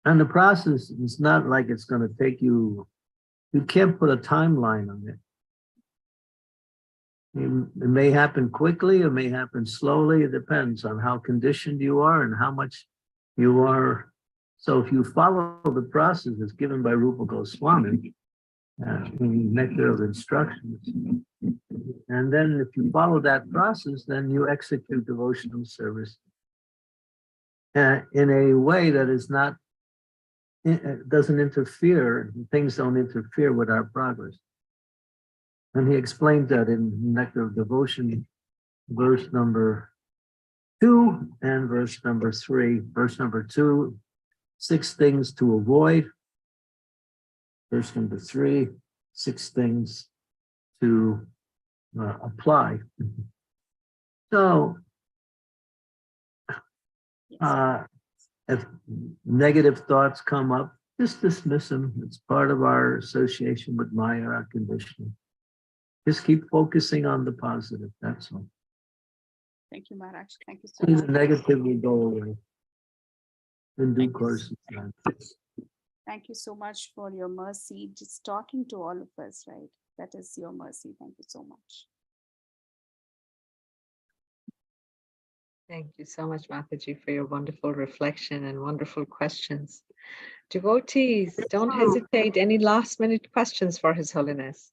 And the process is not like it's going to take you can't put a timeline on it. It may happen quickly, it may happen slowly. It depends on how conditioned you are and how much you are. So if you follow the process as given by Rupa Goswami, nectar of instructions, and then if you follow that process, then you execute devotional service in a way that is not, it doesn't interfere, things don't interfere with our progress. And he explained that in Nectar of Devotion, verse number 2 and verse number 3. Verse number 2, 6 things to avoid. Verse number 3, 6 things to apply. So, if negative thoughts come up, just dismiss them. It's part of our association with Maya, our conditioning. Just keep focusing on the positive. That's all. Thank you, Maharaj. Thank you so The much. negative will go away in due course of time. Thank you so much for your mercy, just talking to all of us, right? That is your mercy. Thank you so much. Thank you so much, Mataji, for your wonderful reflection and wonderful questions. Devotees, don't hesitate. Any last minute questions for His Holiness?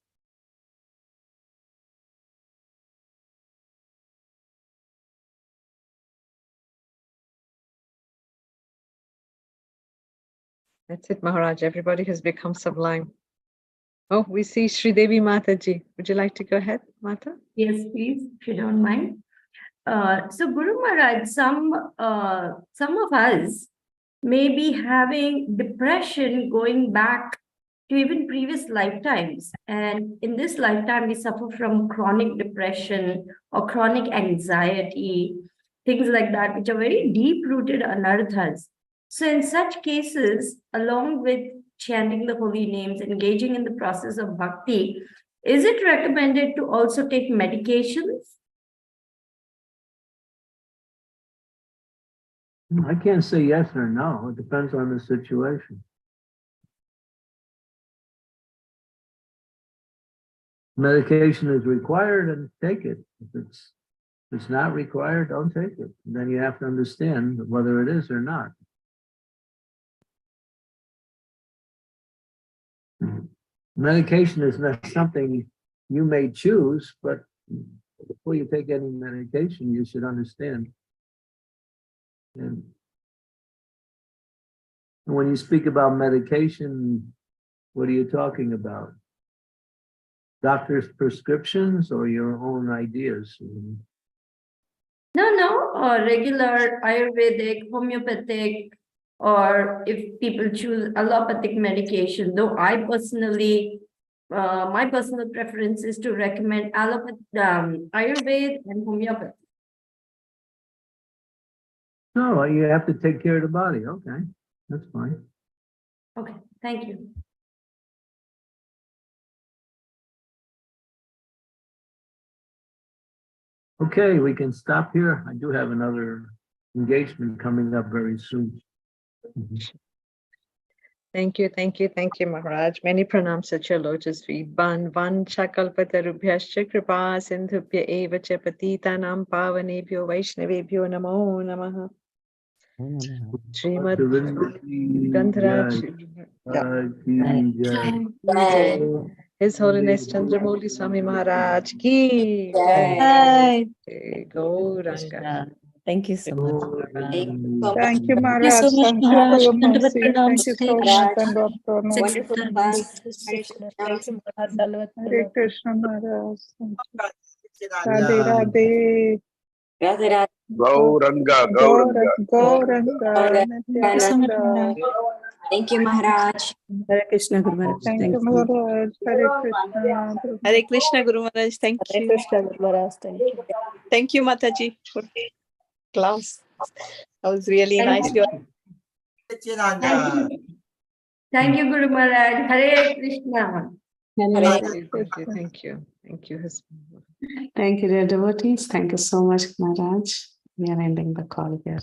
That's it, Maharaj. Everybody has become sublime. Oh, we see Sri Devi Mataji. Would you like to go ahead, Mata? Yes, please, if you don't mind. So Guru Maharaj, some of us may be having depression going back to even previous lifetimes. And in this lifetime, we suffer from chronic depression or chronic anxiety, things like that, which are very deep-rooted anarthas. So in such cases, along with chanting the holy names, engaging in the process of bhakti, is it recommended to also take medications? I can't say yes or no. It depends on the situation. Medication is required, and take it. If it's not required, don't take it. And then you have to understand whether it is or not. Medication is not something you may choose, but before you take any medication, you should understand. And when you speak about medication, what are you talking about? Doctor's prescriptions or your own ideas? No, regular Ayurvedic, homeopathic, or if people choose allopathic medication, though I personally, my personal preference is to recommend Ayurveda and homeopathy. No, you have to take care of the body. Okay, that's fine. Okay, thank you. Okay, we can stop here. I do have another engagement coming up very soon. Thank you, Maharaj. Many pranams at your lotus feet. Van chakalpatarubhyascha kripa sindhubhya eva cha patitanam pavanebhyo vaishnavebhyo namo namaha. Srimad Gandharaj. His Holiness Chandramouli Swami Maharaj ki Jai. Gauranga. Thank you so much. Thank you, Maharaj. Thank you for your mercy. Thank you so much. And Wonderful class. Hare Krishna, Maharaj. Radhe Radhe. Radhe Radhe. Gauranga. Gauranga. Nityananda. Thank you, Maharaj. Hare Krishna, Guru Maharaj. Thank you, Maharaj. Hare Krishna. Hare Krishna, Guru Maharaj. Thank you. Hare Krishna, Guru Maharaj. Thank you. Thank you, Mataji, for class. That was really nice. Thank you, Guru Maharaj. Hare Krishna. Thank you. Thank you, dear devotees. Thank you so much, Maharaj. We are ending the call here.